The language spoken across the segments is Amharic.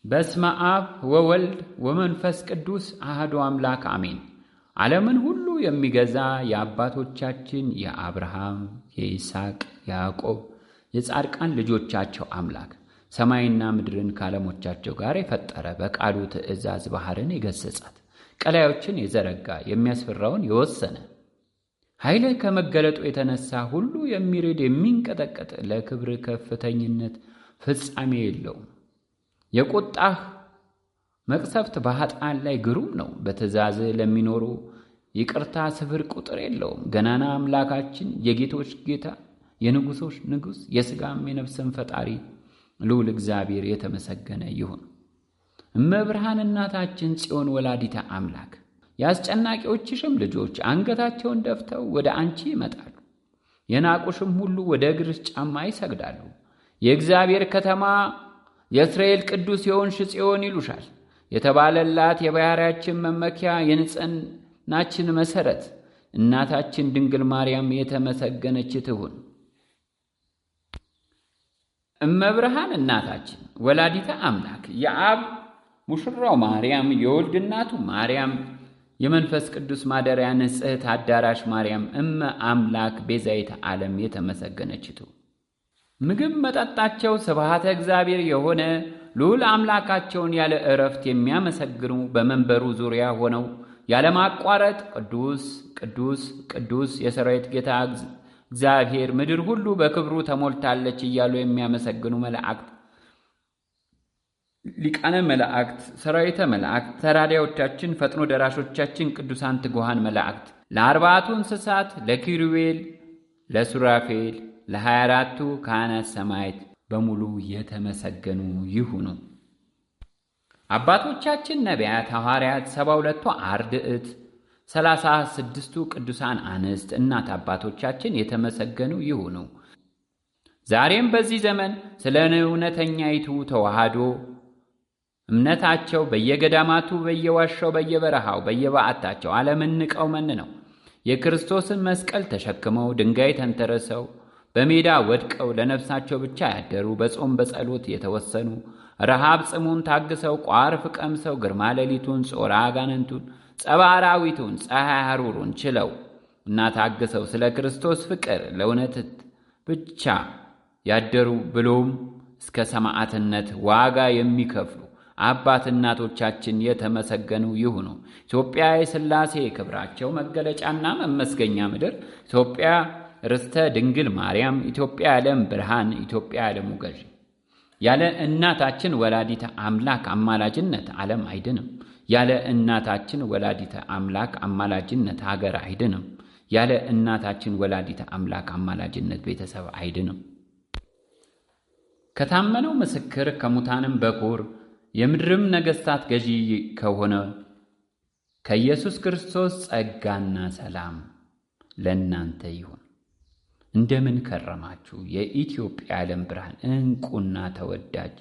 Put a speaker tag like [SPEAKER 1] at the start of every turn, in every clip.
[SPEAKER 1] በስመ አብ ወወልድ ወመንፈስ ቅዱስ አሐዱ አምላክ አሜን። ዓለምን ሁሉ የሚገዛ የአባቶቻችን የአብርሃም፣ የይስሐቅ፣ የያዕቆብ የጻድቃን ልጆቻቸው አምላክ ሰማይና ምድርን ከዓለሞቻቸው ጋር የፈጠረ በቃሉ ትእዛዝ ባሕርን የገሠጻት ቀላዮችን የዘረጋ የሚያስፈራውን የወሰነ ኃይልህ ከመገለጡ የተነሣ ሁሉ የሚርድ የሚንቀጠቀጥ ለክብር ከፍተኝነት ፍጻሜ የለውም። የቁጣህ መቅሰፍት በኃጥአን ላይ ግሩም ነው። በትእዛዝህ ለሚኖሩ ይቅርታ ስፍር ቁጥር የለውም። ገናና አምላካችን የጌቶች ጌታ የንጉሶች ንጉሥ የሥጋም የነፍስም ፈጣሪ ልዑል እግዚአብሔር የተመሰገነ ይሁን። እመብርሃን እናታችን ጽዮን ወላዲተ አምላክ የአስጨናቂዎችሽም ልጆች አንገታቸውን ደፍተው ወደ አንቺ ይመጣሉ። የናቁሽም ሁሉ ወደ እግርሽ ጫማ ይሰግዳሉ። የእግዚአብሔር ከተማ የእስራኤል ቅዱስ የሆንሽ ጽዮን ይሉሻል። የተባለላት የባሕርያችን መመኪያ የንጽሕናችን መሠረት እናታችን ድንግል ማርያም የተመሰገነች ትሁን። እመብርሃን እናታችን ወላዲተ አምላክ የአብ ሙሽራው ማርያም የወልድ እናቱ ማርያም የመንፈስ ቅዱስ ማደሪያ ንጽሕት አዳራሽ ማርያም እመ አምላክ ቤዛይተ ዓለም የተመሰገነች ትሁን። ምግብ መጠጣቸው ስብሐተ እግዚአብሔር የሆነ ልዑል አምላካቸውን ያለ ዕረፍት የሚያመሰግኑ በመንበሩ ዙሪያ ሆነው ያለማቋረጥ ቅዱስ ቅዱስ ቅዱስ የሠራዊት ጌታ እግዚአብሔር ምድር ሁሉ በክብሩ ተሞልታለች እያሉ የሚያመሰግኑ መላእክት፣ ሊቃነ መላእክት፣ ሰራዊተ መላእክት፣ ተራዳዮቻችን፣ ፈጥኖ ደራሾቻችን፣ ቅዱሳን ትጉሃን መላእክት ለአርባዕቱ እንስሳት፣ ለኪሩቤል፣ ለሱራፌል፣ ለ24ቱ ካህናተ ሰማያት በሙሉ የተመሰገኑ ይሁኑ። አባቶቻችን ነቢያት፣ ሐዋርያት፣ 72ቱ አርድእት፣ 36ቱ ቅዱሳን አንስት እናት አባቶቻችን የተመሰገኑ ይሁኑ። ዛሬም በዚህ ዘመን ስለ እውነተኛይቱ ተዋህዶ እምነታቸው በየገዳማቱ በየዋሻው በየበረሃው በየበዓታቸው ዓለምን ንቀው መንነው የክርስቶስን መስቀል ተሸክመው ድንጋይ ተንተረሰው በሜዳ ወድቀው ለነፍሳቸው ብቻ ያደሩ በጾም በጸሎት የተወሰኑ ረሃብ ጽሙን ታግሰው ቋርፍ ቀምሰው ግርማ ሌሊቱን ጾራ አጋንንቱን ጸባ አራዊቱን ፀሐይ ሐሩሩን ችለው እና ታግሰው ስለ ክርስቶስ ፍቅር ለእውነት ብቻ ያደሩ ብሎም እስከ ሰማዕትነት ዋጋ የሚከፍሉ አባት እናቶቻችን የተመሰገኑ ይሁኑ። ኢትዮጵያ የሥላሴ ክብራቸው መገለጫና መመስገኛ ምድር፣ ኢትዮጵያ ርስተ ድንግል ማርያም፣ ኢትዮጵያ የዓለም ብርሃን፣ ኢትዮጵያ የዓለሙ ገዢ። ያለ እናታችን ወላዲተ አምላክ አማላጅነት ዓለም አይድንም። ያለ እናታችን ወላዲተ አምላክ አማላጅነት ሀገር አይድንም። ያለ እናታችን ወላዲተ አምላክ አማላጅነት ቤተሰብ አይድንም። ከታመነው ምስክር ከሙታንም በኩር የምድርም ነገሥታት ገዢ ከሆነ ከኢየሱስ ክርስቶስ ጸጋና ሰላም ለእናንተ ይሁን። እንደምን ከረማችሁ? የኢትዮጵያ የዓለም ብርሃን ዕንቁና ተወዳጅ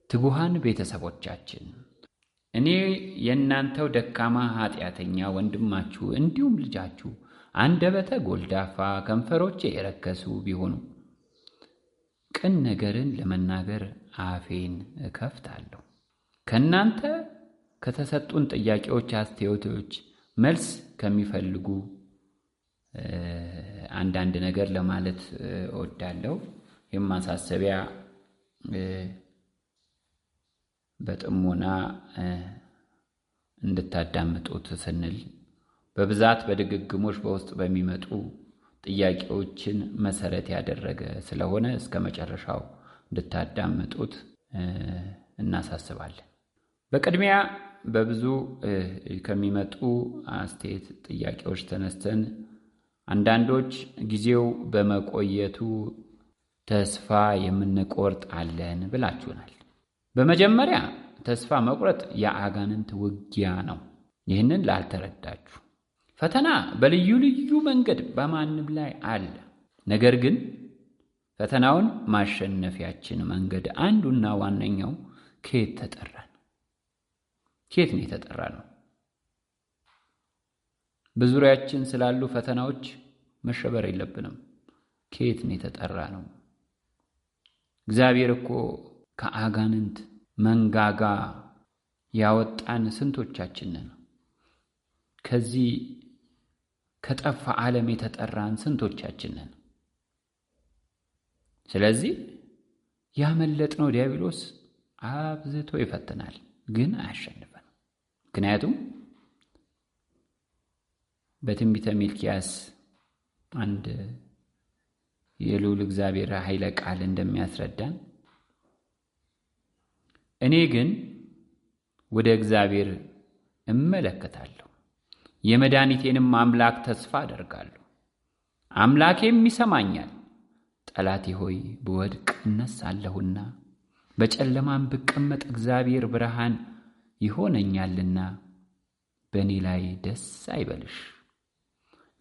[SPEAKER 1] ትጉሃን ቤተሰቦቻችን፣ እኔ የእናንተው ደካማ ኃጢአተኛ ወንድማችሁ እንዲሁም ልጃችሁ አንደበተ ጎልዳፋ ከንፈሮቼ የረከሱ ቢሆኑ ቅን ነገርን ለመናገር አፌን እከፍታለሁ። ከእናንተ ከተሰጡን ጥያቄዎች፣ አስተያየቶች መልስ ከሚፈልጉ አንዳንድ ነገር ለማለት እወዳለሁ። የማሳሰቢያ በጥሞና እንድታዳምጡት ስንል በብዛት በድግግሞች በውስጥ በሚመጡ ጥያቄዎችን መሰረት ያደረገ ስለሆነ እስከ መጨረሻው እንድታዳምጡት እናሳስባለን። በቅድሚያ በብዙ ከሚመጡ አስተያየት ጥያቄዎች ተነስተን አንዳንዶች ጊዜው በመቆየቱ ተስፋ የምንቆርጥ አለን ብላችሁናል። በመጀመሪያ ተስፋ መቁረጥ የአጋንንት ውጊያ ነው። ይህንን ላልተረዳችሁ ፈተና በልዩ ልዩ መንገድ በማንም ላይ አለ። ነገር ግን ፈተናውን ማሸነፊያችን መንገድ አንዱና ዋነኛው ከየት ተጠራን? ከየት ነው የተጠራ ነው? በዙሪያችን ስላሉ ፈተናዎች መሸበር የለብንም። ከየት ነው የተጠራ ነው? እግዚአብሔር እኮ ከአጋንንት መንጋጋ ያወጣን ስንቶቻችንን? ከዚህ ከጠፋ ዓለም የተጠራን ስንቶቻችንን? ስለዚህ ያመለጥነው ዲያብሎስ አብዝቶ ይፈትናል፣ ግን አያሸንፈንም። ምክንያቱም በትንቢተ ሚልክያስ አንድ የልዑል እግዚአብሔር ኃይለ ቃል እንደሚያስረዳን እኔ ግን ወደ እግዚአብሔር እመለከታለሁ፣ የመድኃኒቴንም አምላክ ተስፋ አደርጋለሁ። አምላኬም ይሰማኛል። ጠላቴ ሆይ ብወድቅ እነሳለሁና፣ በጨለማም ብቀመጥ እግዚአብሔር ብርሃን ይሆነኛልና። በእኔ ላይ ደስ አይበልሽ፣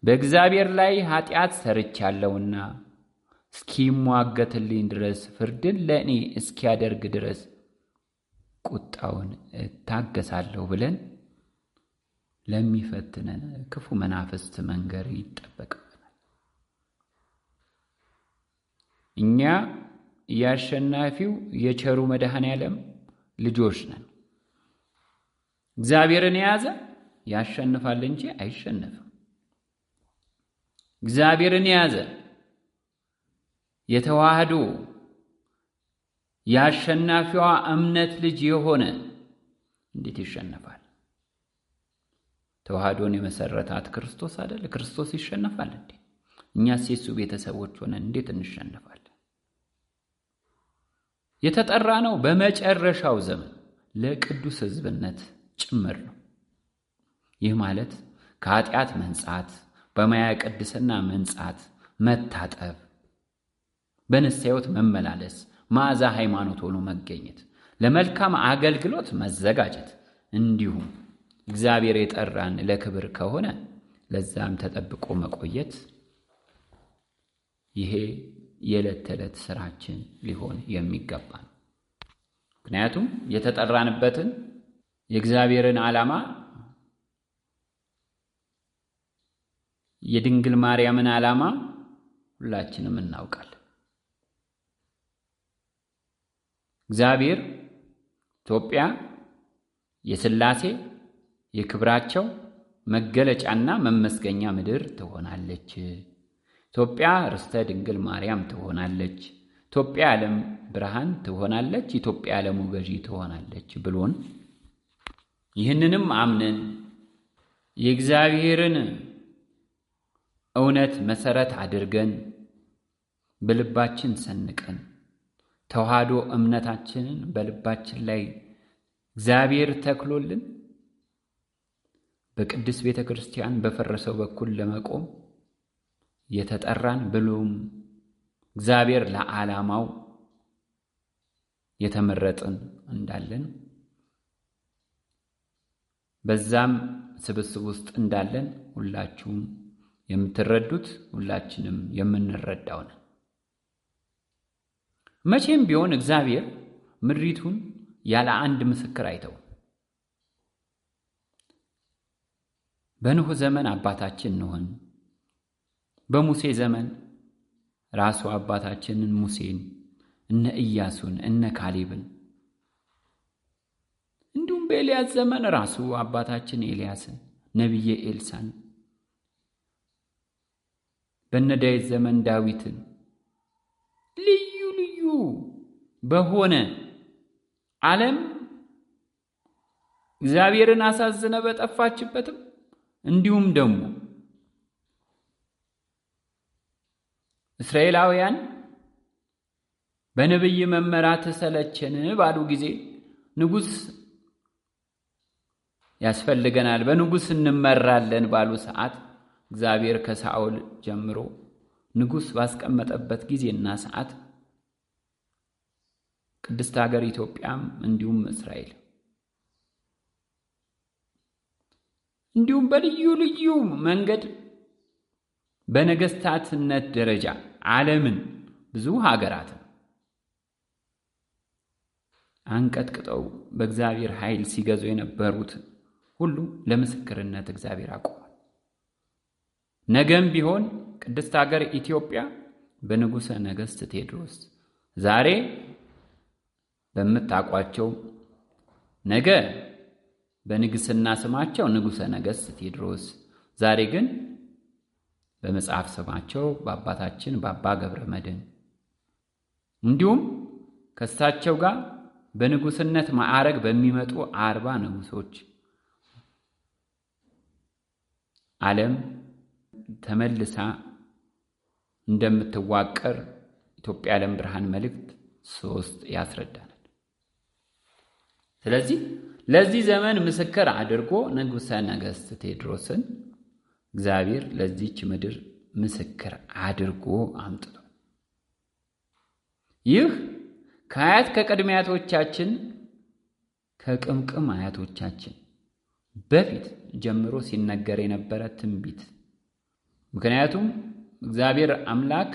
[SPEAKER 1] በእግዚአብሔር ላይ ኃጢአት ሰርቻለሁና፣ እስኪሟገትልኝ ድረስ ፍርድን ለእኔ እስኪያደርግ ድረስ ቁጣውን እታገሳለሁ ብለን ለሚፈትነን ክፉ መናፍስት መንገር ይጠበቅብናል። እኛ ያሸናፊው የቸሩ መድኃኔዓለም ልጆች ነን። እግዚአብሔርን የያዘ ያሸንፋል እንጂ አይሸነፍም። እግዚአብሔርን የያዘ የተዋህዶ የአሸናፊዋ እምነት ልጅ የሆነ እንዴት ይሸነፋል? ተዋህዶን የመሰረታት ክርስቶስ አይደል? ክርስቶስ ይሸነፋል እንዴ? እኛስ የሱ ቤተሰቦች ሆነን እንዴት እንሸነፋለን? የተጠራ ነው በመጨረሻው ዘመን ለቅዱስ ሕዝብነት ጭምር ነው። ይህ ማለት ከኃጢአት መንጻት፣ በማየ ቅድስና መንጻት፣ መታጠብ፣ በንስሐ ሕይወት መመላለስ፣ መዓዛ ሃይማኖት ሆኖ መገኘት፣ ለመልካም አገልግሎት መዘጋጀት፣ እንዲሁም እግዚአብሔር የጠራን ለክብር ከሆነ ለዛም ተጠብቆ መቆየት፣ ይሄ የዕለት ተዕለት ስራችን ሊሆን የሚገባ ነው። ምክንያቱም የተጠራንበትን የእግዚአብሔርን ዓላማ የድንግል ማርያምን ዓላማ ሁላችንም እናውቃለን። እግዚአብሔር ኢትዮጵያ የሥላሴ የክብራቸው መገለጫና መመስገኛ ምድር ትሆናለች። ኢትዮጵያ ርስተ ድንግል ማርያም ትሆናለች። ኢትዮጵያ የዓለም ብርሃን ትሆናለች። ኢትዮጵያ የዓለሙ ገዢ ትሆናለች ብሎን ይህንንም አምነን የእግዚአብሔርን እውነት መሰረት አድርገን በልባችን ሰንቀን ተዋህዶ እምነታችንን በልባችን ላይ እግዚአብሔር ተክሎልን በቅድስት ቤተ ክርስቲያን በፈረሰው በኩል ለመቆም የተጠራን ብሎም እግዚአብሔር ለዓላማው የተመረጥን እንዳለን በዛም ስብስብ ውስጥ እንዳለን ሁላችሁም የምትረዱት ሁላችንም የምንረዳው ነው። መቼም ቢሆን እግዚአብሔር ምድሪቱን ያለ አንድ ምስክር አይተው። በኖህ ዘመን አባታችን ኖህን፣ በሙሴ ዘመን ራሱ አባታችንን ሙሴን፣ እነ ኢያሱን፣ እነ ካሌብን፣ እንዲሁም በኤልያስ ዘመን ራሱ አባታችን ኤልያስን፣ ነቢየ ኤልሳን፣ በነ ዳዊት ዘመን ዳዊትን ልዩ ልዩ በሆነ ዓለም እግዚአብሔርን አሳዝነ በጠፋችበትም እንዲሁም ደግሞ እስራኤላውያን በነብይ መመራት ሰለቸን ባሉ ጊዜ ንጉሥ ያስፈልገናል፣ በንጉሥ እንመራለን ባሉ ሰዓት እግዚአብሔር ከሳኦል ጀምሮ ንጉሥ ባስቀመጠበት ጊዜና ሰዓት ቅድስት ሀገር ኢትዮጵያም እንዲሁም እስራኤል እንዲሁም በልዩ ልዩ መንገድ በነገስታትነት ደረጃ ዓለምን ብዙ ሀገራትን አንቀጥቅጠው በእግዚአብሔር ኃይል ሲገዙ የነበሩት ሁሉ ለምስክርነት እግዚአብሔር አቆሟል። ነገም ቢሆን ቅድስት ሀገር ኢትዮጵያ በንጉሠ ነገሥት ቴዎድሮስ ዛሬ በምታውቋቸው ነገ በንግስና ስማቸው ንጉሠ ነገሥት ቴዎድሮስ፣ ዛሬ ግን በመጽሐፍ ስማቸው በአባታችን በአባ ገብረ መድኅን እንዲሁም ከእሳቸው ጋር በንጉሥነት ማዕረግ በሚመጡ 40 ንጉሶች ዓለም ተመልሳ እንደምትዋቀር ኢትዮጵያ ዓለም ብርሃን መልእክት 3 ያስረዳናል። ስለዚህ ለዚህ ዘመን ምስክር አድርጎ ንጉሠ ነገሥት ቴዎድሮስን እግዚአብሔር ለዚች ምድር ምስክር አድርጎ አምጥቶ ይህ ከአያት ከቅድመ አያቶቻችን ከቅምቅም አያቶቻችን በፊት ጀምሮ ሲነገር የነበረ ትንቢት። ምክንያቱም እግዚአብሔር አምላክ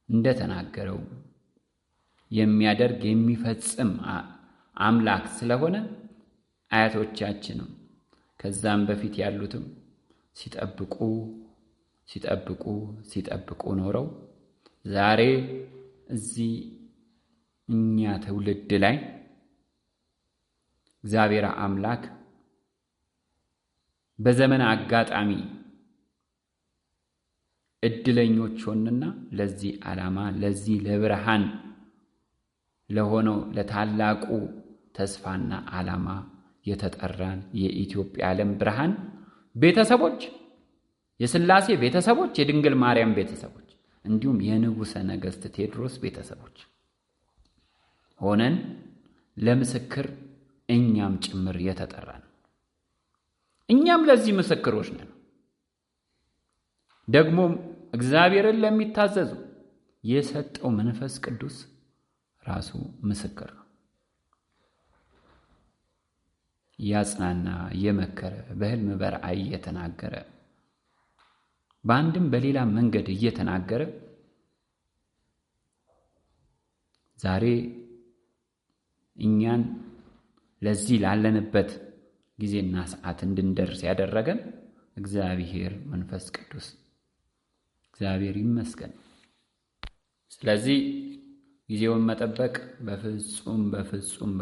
[SPEAKER 1] እንደተናገረው የሚያደርግ የሚፈጽም አምላክ ስለሆነ አያቶቻችንም ከዛም በፊት ያሉትም ሲጠብቁ ኖረው ዛሬ እዚህ እኛ ትውልድ ላይ እግዚአብሔር አምላክ በዘመን አጋጣሚ እድለኞች ሆንና ለዚህ ዓላማ ለዚህ ለብርሃን ለሆነው ለታላቁ ተስፋና ዓላማ የተጠራን የኢትዮጵያ ዓለም ብርሃን ቤተሰቦች፣ የሥላሴ ቤተሰቦች፣ የድንግል ማርያም ቤተሰቦች እንዲሁም የንጉሠ ነገሥት ቴዎድሮስ ቤተሰቦች ሆነን ለምስክር እኛም ጭምር የተጠራን እኛም ለዚህ ምስክሮች ነን። ደግሞም እግዚአብሔርን ለሚታዘዙ የሰጠው መንፈስ ቅዱስ ራሱ ምስክር ነው። ያጽናና የመከረ በሕልም በራእይ እየተናገረ በአንድም በሌላ መንገድ እየተናገረ ዛሬ እኛን ለዚህ ላለንበት ጊዜና ሰዓት እንድንደርስ ያደረገን እግዚአብሔር መንፈስ ቅዱስ እግዚአብሔር ይመስገን። ስለዚህ ጊዜውን መጠበቅ በፍጹም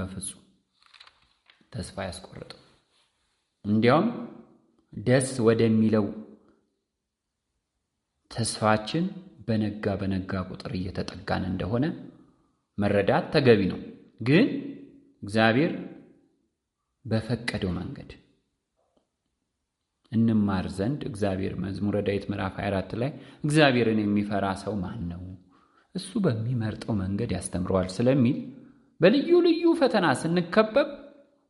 [SPEAKER 1] ተስፋ ያስቆርጠው። እንዲያውም ደስ ወደሚለው ተስፋችን በነጋ ቁጥር እየተጠጋን እንደሆነ መረዳት ተገቢ ነው። ግን እግዚአብሔር በፈቀደው መንገድ እንማር ዘንድ እግዚአብሔር መዝሙረ ዳዊት ምዕራፍ 24 ላይ እግዚአብሔርን የሚፈራ ሰው ማን ነው? እሱ በሚመርጠው መንገድ ያስተምረዋል ስለሚል በልዩ ልዩ ፈተና ስንከበብ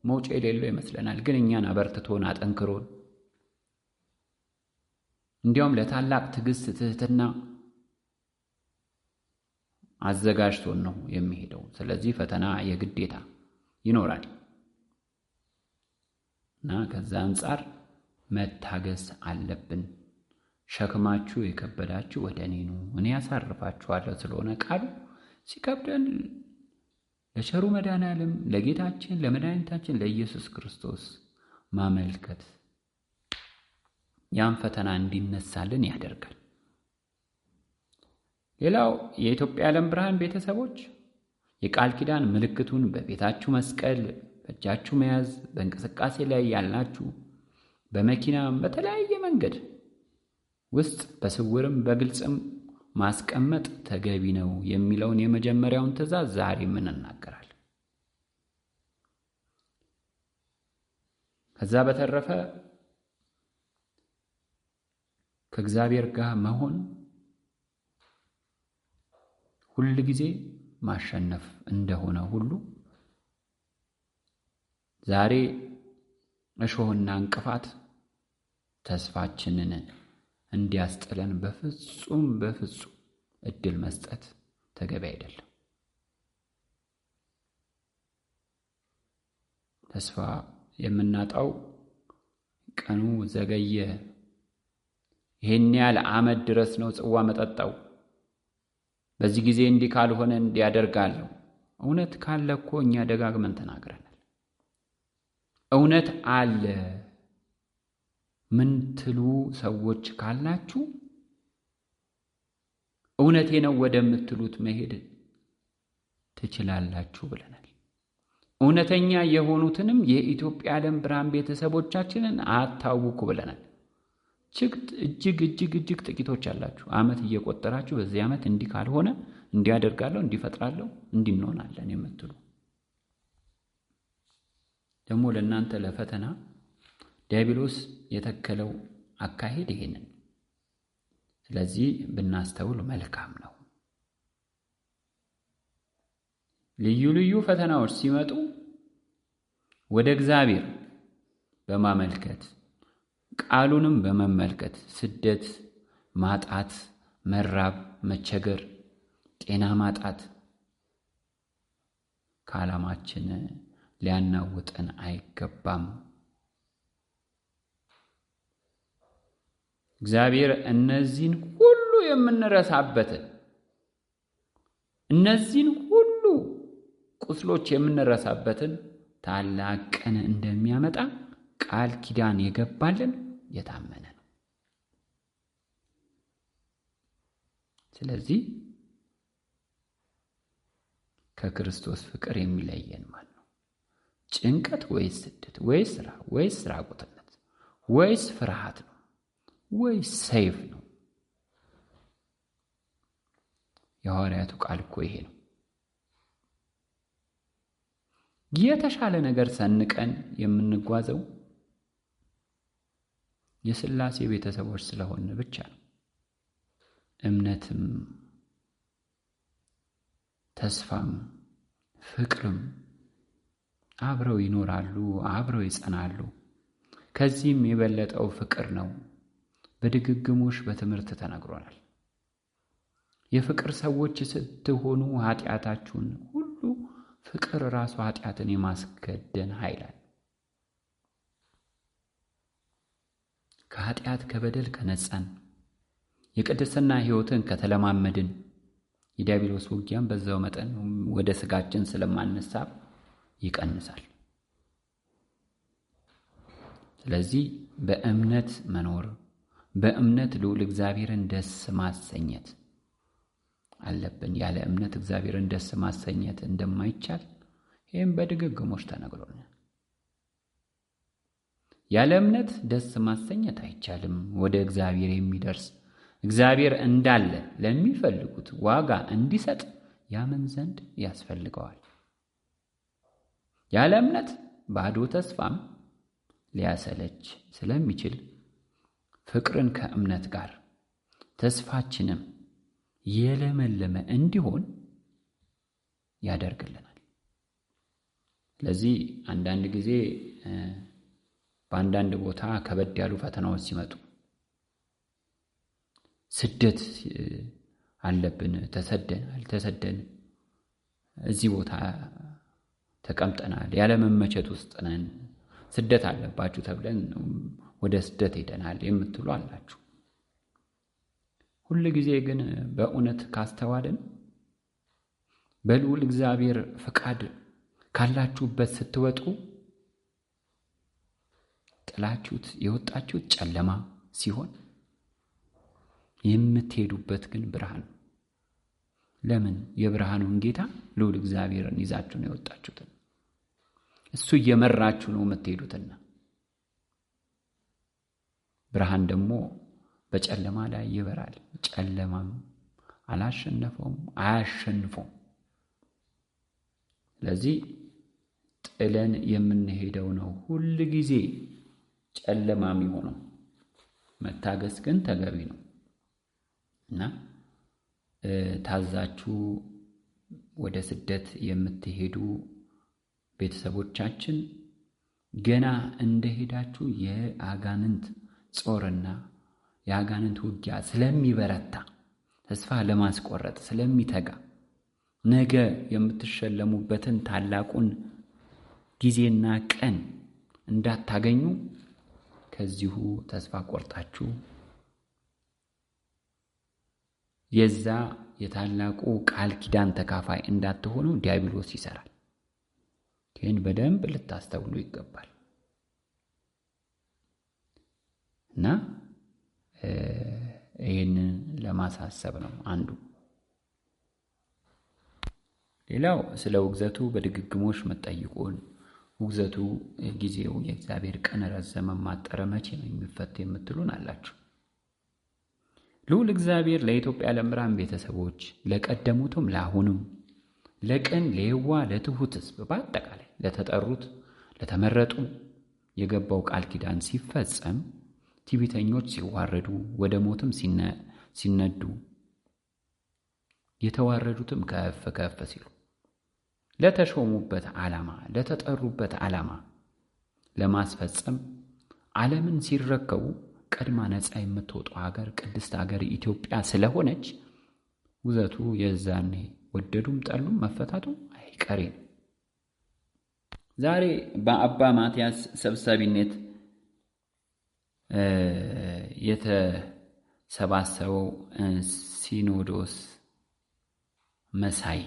[SPEAKER 1] መውጫ የሌለው ይመስለናል። ግን እኛን አበርትቶን አጠንክሮን እንዲያውም ለታላቅ ትዕግስት፣ ትህትና አዘጋጅቶን ነው የሚሄደው። ስለዚህ ፈተና የግዴታ ይኖራል እና ከዛ አንጻር መታገስ አለብን። ሸክማችሁ የከበዳችሁ ወደ እኔ ኑ እኔ ያሳርፋችኋለሁ ስለሆነ ቃሉ ሲከብደን ለቸሩ መድኃኔዓለም ለጌታችን ለመድኃኒታችን ለኢየሱስ ክርስቶስ ማመልከት ያን ፈተና እንዲነሳልን ያደርጋል። ሌላው የኢትዮጵያ ዓለም ብርሃን ቤተሰቦች የቃል ኪዳን ምልክቱን በቤታችሁ መስቀል በእጃችሁ መያዝ፣ በእንቅስቃሴ ላይ ያላችሁ በመኪና በተለያየ መንገድ ውስጥ በስውርም በግልጽም ማስቀመጥ ተገቢ ነው የሚለውን የመጀመሪያውን ትእዛዝ ዛሬ ምን እናገራለን። ከዛ በተረፈ ከእግዚአብሔር ጋር መሆን ሁል ጊዜ ማሸነፍ እንደሆነ ሁሉ ዛሬ እሾህና እንቅፋት ተስፋችንን እንዲያስጥለን በፍጹም እድል መስጠት ተገቢ አይደለም። ተስፋ የምናጣው ቀኑ ዘገየ፣ ይሄን ያህል ዓመት ድረስ ነው ጽዋ መጠጣው፣ በዚህ ጊዜ እንዲህ ካልሆነ እንዲያደርጋለሁ። እውነት ካለ እኮ እኛ ደጋግመን ተናግረናል። እውነት አለ ምን ትሉ ሰዎች ካላችሁ እውነቴ ነው ወደምትሉት መሄድ ትችላላችሁ ብለናል። እውነተኛ የሆኑትንም የኢትዮጵያ ዓለም ብርሃን ቤተሰቦቻችንን አታውኩ ብለናል። እጅግ ጥቂቶች አላችሁ። ዓመት እየቆጠራችሁ በዚህ ዓመት እንዲህ ካልሆነ እንዲያደርጋለሁ፣ እንዲፈጥራለሁ፣ እንዲንሆናለን የምትሉ ደግሞ ለእናንተ ለፈተና ዲያብሎስ የተከለው አካሄድ ይሄንን። ስለዚህ ብናስተውል መልካም ነው። ልዩ ልዩ ፈተናዎች ሲመጡ ወደ እግዚአብሔር በማመልከት ቃሉንም በመመልከት ስደት፣ ማጣት፣ መራብ፣ መቸገር፣ ጤና ማጣት ከዓላማችን ሊያናውጠን አይገባም። እግዚአብሔር እነዚህን ሁሉ የምንረሳበትን እነዚህን ሁሉ ቁስሎች የምንረሳበትን ታላቅ ቀን እንደሚያመጣ ቃል ኪዳን የገባልን የታመነ ነው። ስለዚህ ከክርስቶስ ፍቅር የሚለየን ማን ነው? ጭንቀት ወይስ ስደት ወይስ ስራ ወይስ ራቁትነት ወይስ ፍርሃት ነው ወይስ ሰይፍ ነው? የሐዋርያቱ ቃል እኮ ይሄ ነው። የተሻለ ነገር ሰንቀን የምንጓዘው የሥላሴ ቤተሰቦች ስለሆነ ብቻ ነው። እምነትም ተስፋም ፍቅርም አብረው ይኖራሉ፣ አብረው ይጸናሉ። ከዚህም የበለጠው ፍቅር ነው። በድግግሞሽ በትምህርት ተነግሮናል። የፍቅር ሰዎች ስትሆኑ ኃጢአታችሁን ሁሉ ፍቅር ራሱ ኃጢአትን የማስከደን ኃይል አለ። ከኃጢአት ከበደል ከነጻን የቅድስና ሕይወትን ከተለማመድን የዲያብሎስ ውጊያም በዛው መጠን ወደ ስጋችን ስለማንሳብ ይቀንሳል። ስለዚህ በእምነት መኖር፣ በእምነት ልዑል እግዚአብሔርን ደስ ማሰኘት አለብን። ያለ እምነት እግዚአብሔርን ደስ ማሰኘት እንደማይቻል ይህም በድግግሞች ተነግሮናል። ያለ እምነት ደስ ማሰኘት አይቻልም። ወደ እግዚአብሔር የሚደርስ እግዚአብሔር እንዳለ ለሚፈልጉት ዋጋ እንዲሰጥ ያምን ዘንድ ያስፈልገዋል። ያለ እምነት ባዶ ተስፋም ሊያሰለች ስለሚችል ፍቅርን ከእምነት ጋር ተስፋችንም የለመለመ እንዲሆን ያደርግልናል። ስለዚህ አንዳንድ ጊዜ በአንዳንድ ቦታ ከበድ ያሉ ፈተናዎች ሲመጡ ስደት አለብን፣ ተሰደን እዚህ ቦታ ተቀምጠናል፣ ያለመመቸት ውስጥ ነን፣ ስደት አለባችሁ ተብለን ወደ ስደት ሄደናል የምትሉ አላችሁ። ሁል ጊዜ ግን በእውነት ካስተዋልን በልዑል እግዚአብሔር ፍቃድ ካላችሁበት ስትወጡ ጥላችሁት የወጣችሁት ጨለማ ሲሆን የምትሄዱበት ግን ብርሃን። ለምን? የብርሃኑን ጌታ ልዑል እግዚአብሔርን ይዛችሁ ነው የወጣችሁትን። እሱ እየመራችሁ ነው የምትሄዱትና ብርሃን ደግሞ በጨለማ ላይ ይበራል። ጨለማም አላሸነፈውም፣ አያሸንፈውም። ስለዚህ ጥለን የምንሄደው ነው ሁል ጊዜ ጨለማ የሚሆነው። መታገስ ግን ተገቢ ነው እና ታዛችሁ ወደ ስደት የምትሄዱ ቤተሰቦቻችን ገና እንደሄዳችሁ የአጋንንት ጾርና የአጋንንት ውጊያ ስለሚበረታ ተስፋ ለማስቆረጥ ስለሚተጋ ነገ የምትሸለሙበትን ታላቁን ጊዜና ቀን እንዳታገኙ ከዚሁ ተስፋ ቆርጣችሁ የዛ የታላቁ ቃል ኪዳን ተካፋይ እንዳትሆኑ ዲያብሎስ ይሰራል። ይህን በደንብ ልታስተውሉ ይገባል እና ይህንን ለማሳሰብ ነው አንዱ። ሌላው ስለ ውግዘቱ በድግግሞሽ መጠይቁን ውግዘቱ ጊዜው የእግዚአብሔር ቀን ረዘመ ማጠረ መቼ ነው የሚፈታ የምትሉን አላችሁ። ልዑል እግዚአብሔር ለኢትዮጵያ ዓለም ብርሃን ቤተሰቦች ለቀደሙትም ለአሁኑም ለቅን ለየዋ ለትሑት ሕዝብ በአጠቃላይ ለተጠሩት ለተመረጡ የገባው ቃል ኪዳን ሲፈጸም ትዕቢተኞች ሲዋረዱ ወደ ሞትም ሲነዱ የተዋረዱትም ከፍ ከፍ ሲሉ ለተሾሙበት ዓላማ ለተጠሩበት ዓላማ ለማስፈጸም ዓለምን ሲረከቡ ቀድማ ነፃ የምትወጣው ሀገር ቅድስት ሀገር ኢትዮጵያ ስለሆነች ውግዘቱ የዛኔ ወደዱም ጠሉም መፈታቱ አይቀሬ ነው። ዛሬ በአባ ማትያስ ሰብሳቢነት የተሰባሰበው ሲኖዶስ መሳይ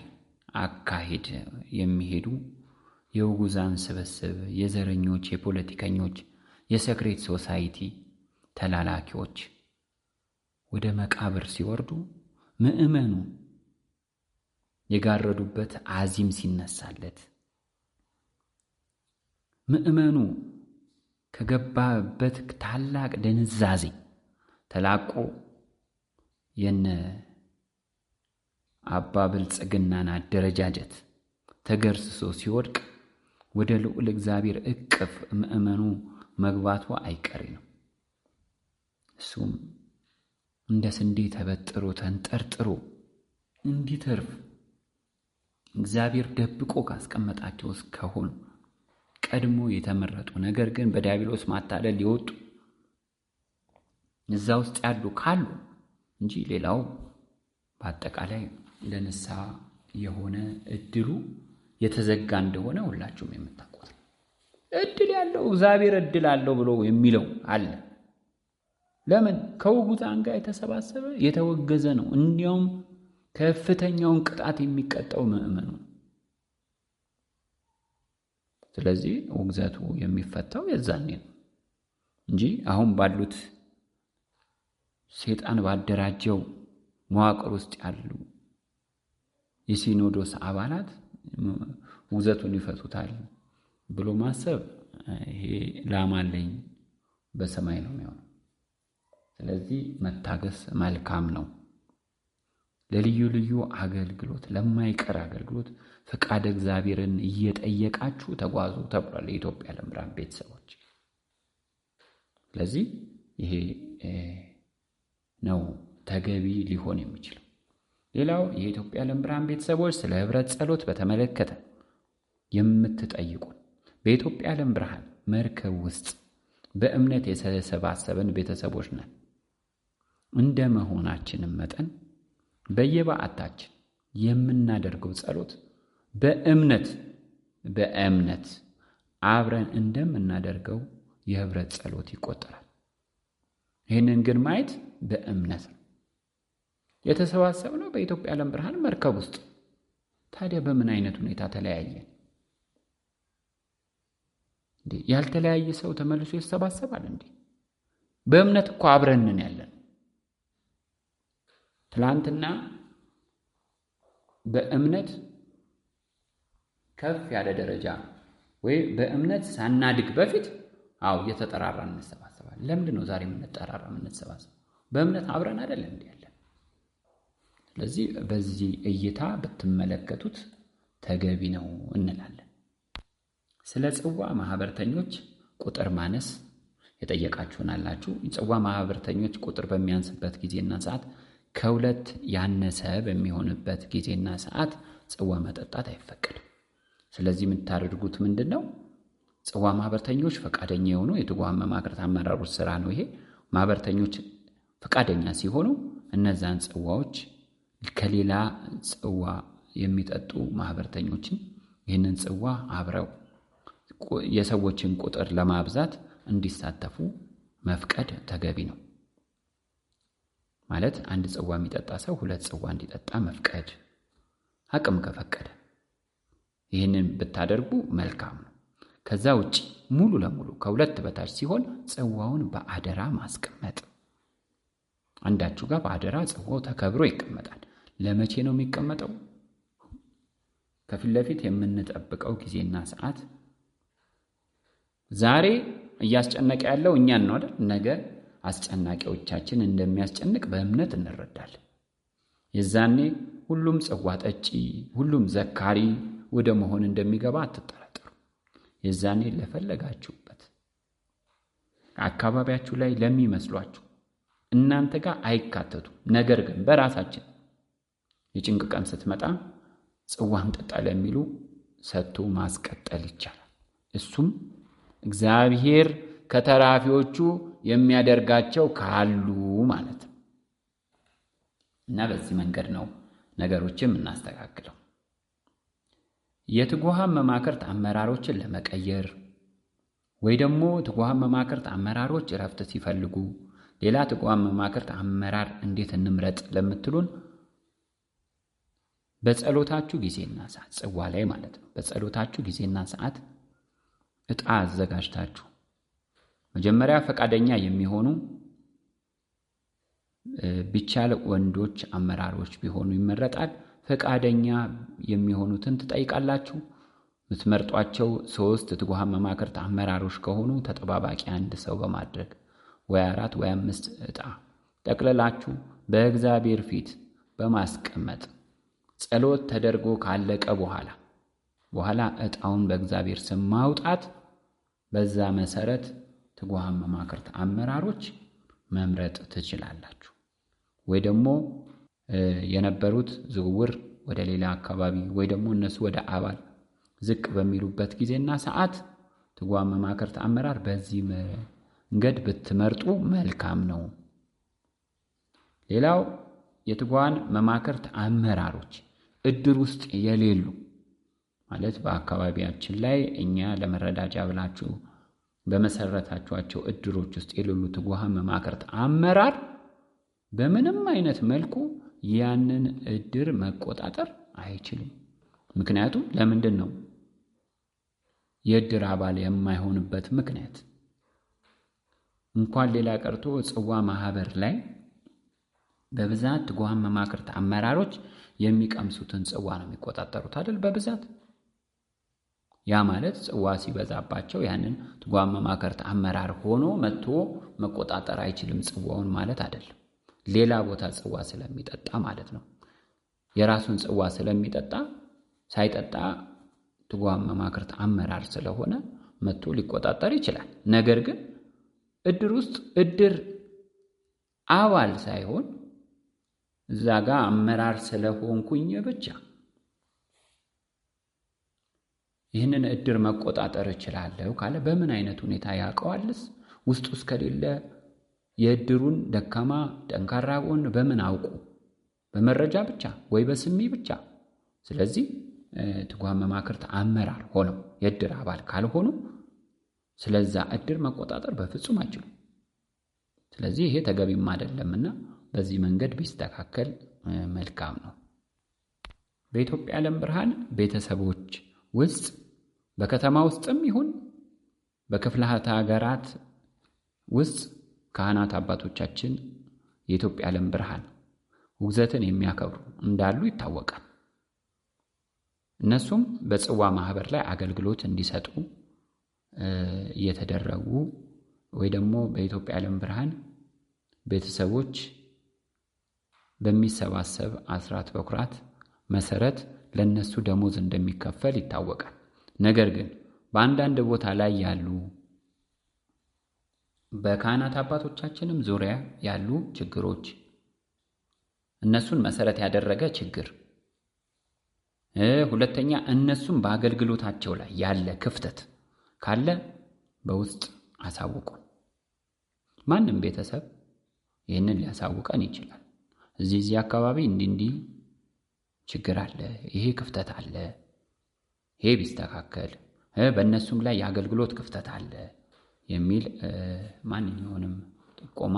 [SPEAKER 1] አካሄድ የሚሄዱ የውጉዛን ስብስብ የዘረኞች፣ የፖለቲከኞች፣ የሰክሬት ሶሳይቲ ተላላኪዎች ወደ መቃብር ሲወርዱ ምዕመኑ የጋረዱበት አዚም ሲነሳለት ምዕመኑ ከገባበት ታላቅ ድንዛዜ ተላቆ የነ አባ ብልጽግናን አደረጃጀት ተገርስሶ ሲወድቅ ወደ ልዑል እግዚአብሔር እቅፍ ምዕመኑ መግባቱ አይቀሬ ነው። እሱም እንደ ስንዴ ተበጥሮ ተንጠርጥሮ እንዲተርፍ እግዚአብሔር ደብቆ ካስቀመጣቸው እስከሆኑ ቀድሞ የተመረጡ ነገር ግን በዲያብሎስ ማታለል ሊወጡ እዛ ውስጥ ያሉ ካሉ እንጂ ሌላው በአጠቃላይ ለንስሐ የሆነ እድሉ የተዘጋ እንደሆነ ሁላችሁም የምታውቁት እድል ያለው እግዚአብሔር እድል አለው ብሎ የሚለው አለ። ለምን? ከውጉዛን ጋር የተሰባሰበ የተወገዘ ነው። እንዲያውም ከፍተኛውን ቅጣት የሚቀጣው ምዕመኑ። ስለዚህ ውግዘቱ የሚፈታው የዛኔ ነው እንጂ አሁን ባሉት ሰይጣን ባደራጀው መዋቅር ውስጥ ያሉ የሲኖዶስ አባላት ውግዘቱን ይፈቱታል ብሎ ማሰብ ይሄ ላማለኝ በሰማይ ነው የሚሆነው። ስለዚህ መታገስ መልካም ነው። ለልዩ ልዩ አገልግሎት ለማይቀር አገልግሎት ፈቃደ እግዚአብሔርን እየጠየቃችሁ ተጓዙ ተብሏል የኢትዮጵያ ዓለም ብርሃን ቤተሰቦች። ስለዚህ ይሄ ነው ተገቢ ሊሆን የሚችለው። ሌላው የኢትዮጵያ ዓለም ብርሃን ቤተሰቦች ስለ ህብረት ጸሎት በተመለከተ የምትጠይቁን በኢትዮጵያ ዓለም ብርሃን መርከብ ውስጥ በእምነት የተሰባሰብን ቤተሰቦች ነን። እንደ መሆናችንም መጠን በየበዓታችን የምናደርገው ጸሎት በእምነት አብረን እንደምናደርገው የህብረት ጸሎት ይቆጠራል። ይህንን ግን ማየት በእምነት ነው። የተሰባሰብነው በኢትዮጵያ ዓለም ብርሃን መርከብ ውስጥ። ታዲያ በምን አይነት ሁኔታ ተለያየን? ያልተለያየ ሰው ተመልሶ ይሰባሰባል እንዴ? በእምነት እኮ አብረንን ያለን። ትላንትና በእምነት ከፍ ያለ ደረጃ ወይ በእምነት ሳናድግ በፊት እየተጠራራን እንሰባሰባለን። ለምንድን ነው ዛሬ የምንሰባሰብ? በእምነት አብረን አይደለም እንዴ ያለን? ስለዚህ በዚህ እይታ ብትመለከቱት ተገቢ ነው እንላለን። ስለ ጽዋ ማህበርተኞች ቁጥር ማነስ የጠየቃችሁን አላችሁ። ጽዋ ማህበርተኞች ቁጥር በሚያንስበት ጊዜና ሰዓት ከሁለት ያነሰ በሚሆንበት ጊዜና ሰዓት ጽዋ መጠጣት አይፈቀድም። ስለዚህ የምታደርጉት ምንድነው? ጽዋ ማህበርተኞች ፈቃደኛ የሆኑ የትጉሃን መማክርት አመራሮች ስራ ነው ይሄ። ማህበርተኞች ፈቃደኛ ሲሆኑ እነዛን ጽዋዎች ከሌላ ጽዋ የሚጠጡ ማህበርተኞችን ይህንን ጽዋ አብረው የሰዎችን ቁጥር ለማብዛት እንዲሳተፉ መፍቀድ ተገቢ ነው። ማለት አንድ ጽዋ የሚጠጣ ሰው ሁለት ጽዋ እንዲጠጣ መፍቀድ አቅም ከፈቀደ ይህንን ብታደርጉ መልካም ነው። ከዛ ውጪ ሙሉ ለሙሉ ከሁለት በታች ሲሆን ጽዋውን በአደራ ማስቀመጥ። አንዳችሁ ጋር በአደራ ጽዋው ተከብሮ ይቀመጣል። ለመቼ ነው የሚቀመጠው? ከፊት ለፊት የምንጠብቀው ጊዜና ሰዓት ዛሬ እያስጨነቀ ያለው እኛን ነው አይደል? ነገ አስጨናቂዎቻችን እንደሚያስጨንቅ በእምነት እንረዳለን። የዛኔ ሁሉም ጽዋ ጠጪ፣ ሁሉም ዘካሪ ወደ መሆን እንደሚገባ አትጠራጠሩ። የዛኔ ለፈለጋችሁበት አካባቢያችሁ ላይ ለሚመስሏችሁ እናንተ ጋር አይካተቱም። ነገር ግን በራሳችን የጭንቅ ቀን ስትመጣ ጽዋን ጠጣ ለሚሉ ሰጥቶ ማስቀጠል ይቻላል። እሱም እግዚአብሔር ከተራፊዎቹ የሚያደርጋቸው ካሉ ማለት ነው። እና በዚህ መንገድ ነው ነገሮችን የምናስተካክለው። የትጉሃን መማክርት አመራሮችን ለመቀየር ወይ ደግሞ ትጉሃን መማክርት አመራሮች እረፍት ሲፈልጉ ሌላ ትጉሃን መማክርት አመራር እንዴት እንምረጥ ለምትሉን በጸሎታችሁ ጊዜና ሰዓት ጽዋ ላይ ማለት ነው። በጸሎታችሁ ጊዜና ሰዓት ዕጣ አዘጋጅታችሁ መጀመሪያ ፈቃደኛ የሚሆኑ ቢቻል ወንዶች አመራሮች ቢሆኑ ይመረጣል። ፈቃደኛ የሚሆኑትን ትጠይቃላችሁ። የምትመርጧቸው 3 ትጉሃን መማክርት አመራሮች ከሆኑ ተጠባባቂ አንድ ሰው በማድረግ ወይ 4 ወይ 5 ዕጣ ጠቅልላችሁ በእግዚአብሔር ፊት በማስቀመጥ ጸሎት ተደርጎ ካለቀ በኋላ ዕጣውን በእግዚአብሔር ስም ማውጣት፣ በዛ መሰረት ትጉሃን መማክርት አመራሮች መምረጥ ትችላላችሁ። ወይ ደግሞ የነበሩት ዝውውር ወደ ሌላ አካባቢ ወይ ደግሞ እነሱ ወደ አባል ዝቅ በሚሉበት ጊዜና ሰዓት ትጉሃን መማክርት አመራር በዚህ መንገድ ብትመርጡ መልካም ነው። ሌላው የትጉሃን መማክርት አመራሮች እድር ውስጥ የሌሉ ማለት በአካባቢያችን ላይ እኛ ለመረዳጃ ብላችሁ በመሰረታችኋቸው እድሮች ውስጥ የሌሉ ትጉሃን መማክርት አመራር በምንም አይነት መልኩ ያንን እድር መቆጣጠር አይችልም። ምክንያቱም ለምንድን ነው የእድር አባል የማይሆንበት ምክንያት? እንኳን ሌላ ቀርቶ ጽዋ ማህበር ላይ በብዛት ትጉሃን መማክርት አመራሮች የሚቀምሱትን ጽዋ ነው የሚቆጣጠሩት አይደል? በብዛት ያ ማለት ጽዋ ሲበዛባቸው ያንን ትጉሃን መማክርት አመራር ሆኖ መጥቶ መቆጣጠር አይችልም ጽዋውን ማለት አይደለም። ሌላ ቦታ ጽዋ ስለሚጠጣ ማለት ነው። የራሱን ጽዋ ስለሚጠጣ ሳይጠጣ ትጉሃን መማክርት አመራር ስለሆነ መጥቶ ሊቆጣጠር ይችላል። ነገር ግን እድር ውስጥ እድር አባል ሳይሆን እዛ ጋር አመራር ስለሆንኩኝ ብቻ ይህንን እድር መቆጣጠር እችላለሁ ካለ በምን አይነት ሁኔታ ያውቀዋልስ? ውስጡ ከሌለ የእድሩን ደካማ ጠንካራ ጎን በምን አውቁ? በመረጃ ብቻ ወይ በስሚ ብቻ። ስለዚህ ትጉሃን መማክርት አመራር ሆነው የእድር አባል ካልሆኑ ስለዛ እድር መቆጣጠር በፍጹም አይችሉም። ስለዚህ ይሄ ተገቢም አይደለምና በዚህ መንገድ ቢስተካከል መልካም ነው። በኢትዮጵያ ዓለም ብርሃን ቤተሰቦች ውስጥ በከተማ ውስጥም ይሁን በክፍለ ሀገራት ውስጥ ካህናት አባቶቻችን የኢትዮጵያ ዓለም ብርሃን ውግዘትን የሚያከብሩ እንዳሉ ይታወቃል። እነሱም በጽዋ ማህበር ላይ አገልግሎት እንዲሰጡ እየተደረጉ ወይ ደግሞ በኢትዮጵያ ዓለም ብርሃን ቤተሰቦች በሚሰባሰብ አስራት በኩራት መሰረት ለነሱ ደሞዝ እንደሚከፈል ይታወቃል። ነገር ግን በአንዳንድ ቦታ ላይ ያሉ በካህናት አባቶቻችንም ዙሪያ ያሉ ችግሮች እነሱን መሰረት ያደረገ ችግር፣ ሁለተኛ እነሱም በአገልግሎታቸው ላይ ያለ ክፍተት ካለ በውስጥ አሳውቁን። ማንም ቤተሰብ ይህንን ሊያሳውቀን ይችላል። እዚህ አካባቢ እንዲህ ችግር አለ፣ ይሄ ክፍተት አለ፣ ይሄ ቢስተካከል፣ በእነሱም ላይ የአገልግሎት ክፍተት አለ የሚል ማንኛውንም ጥቆማ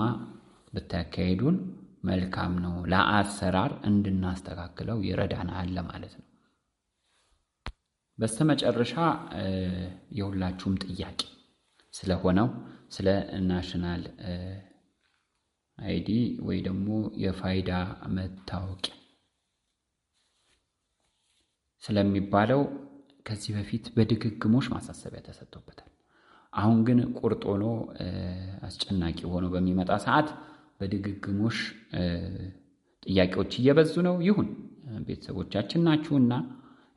[SPEAKER 1] ብታካሄዱን መልካም ነው። ለአሰራር እንድናስተካክለው ይረዳናል ለማለት ነው። በስተመጨረሻ የሁላችሁም ጥያቄ ስለሆነው ስለ ናሽናል አይዲ ወይ ደግሞ የፋይዳ መታወቂያ ስለሚባለው ከዚህ በፊት በድግግሞሽ ማሳሰቢያ ተሰጥቶበታል። አሁን ግን ቁርጥ ሆኖ አስጨናቂ ሆኖ በሚመጣ ሰዓት በድግግሞሽ ጥያቄዎች እየበዙ ነው። ይሁን ቤተሰቦቻችን ናችሁና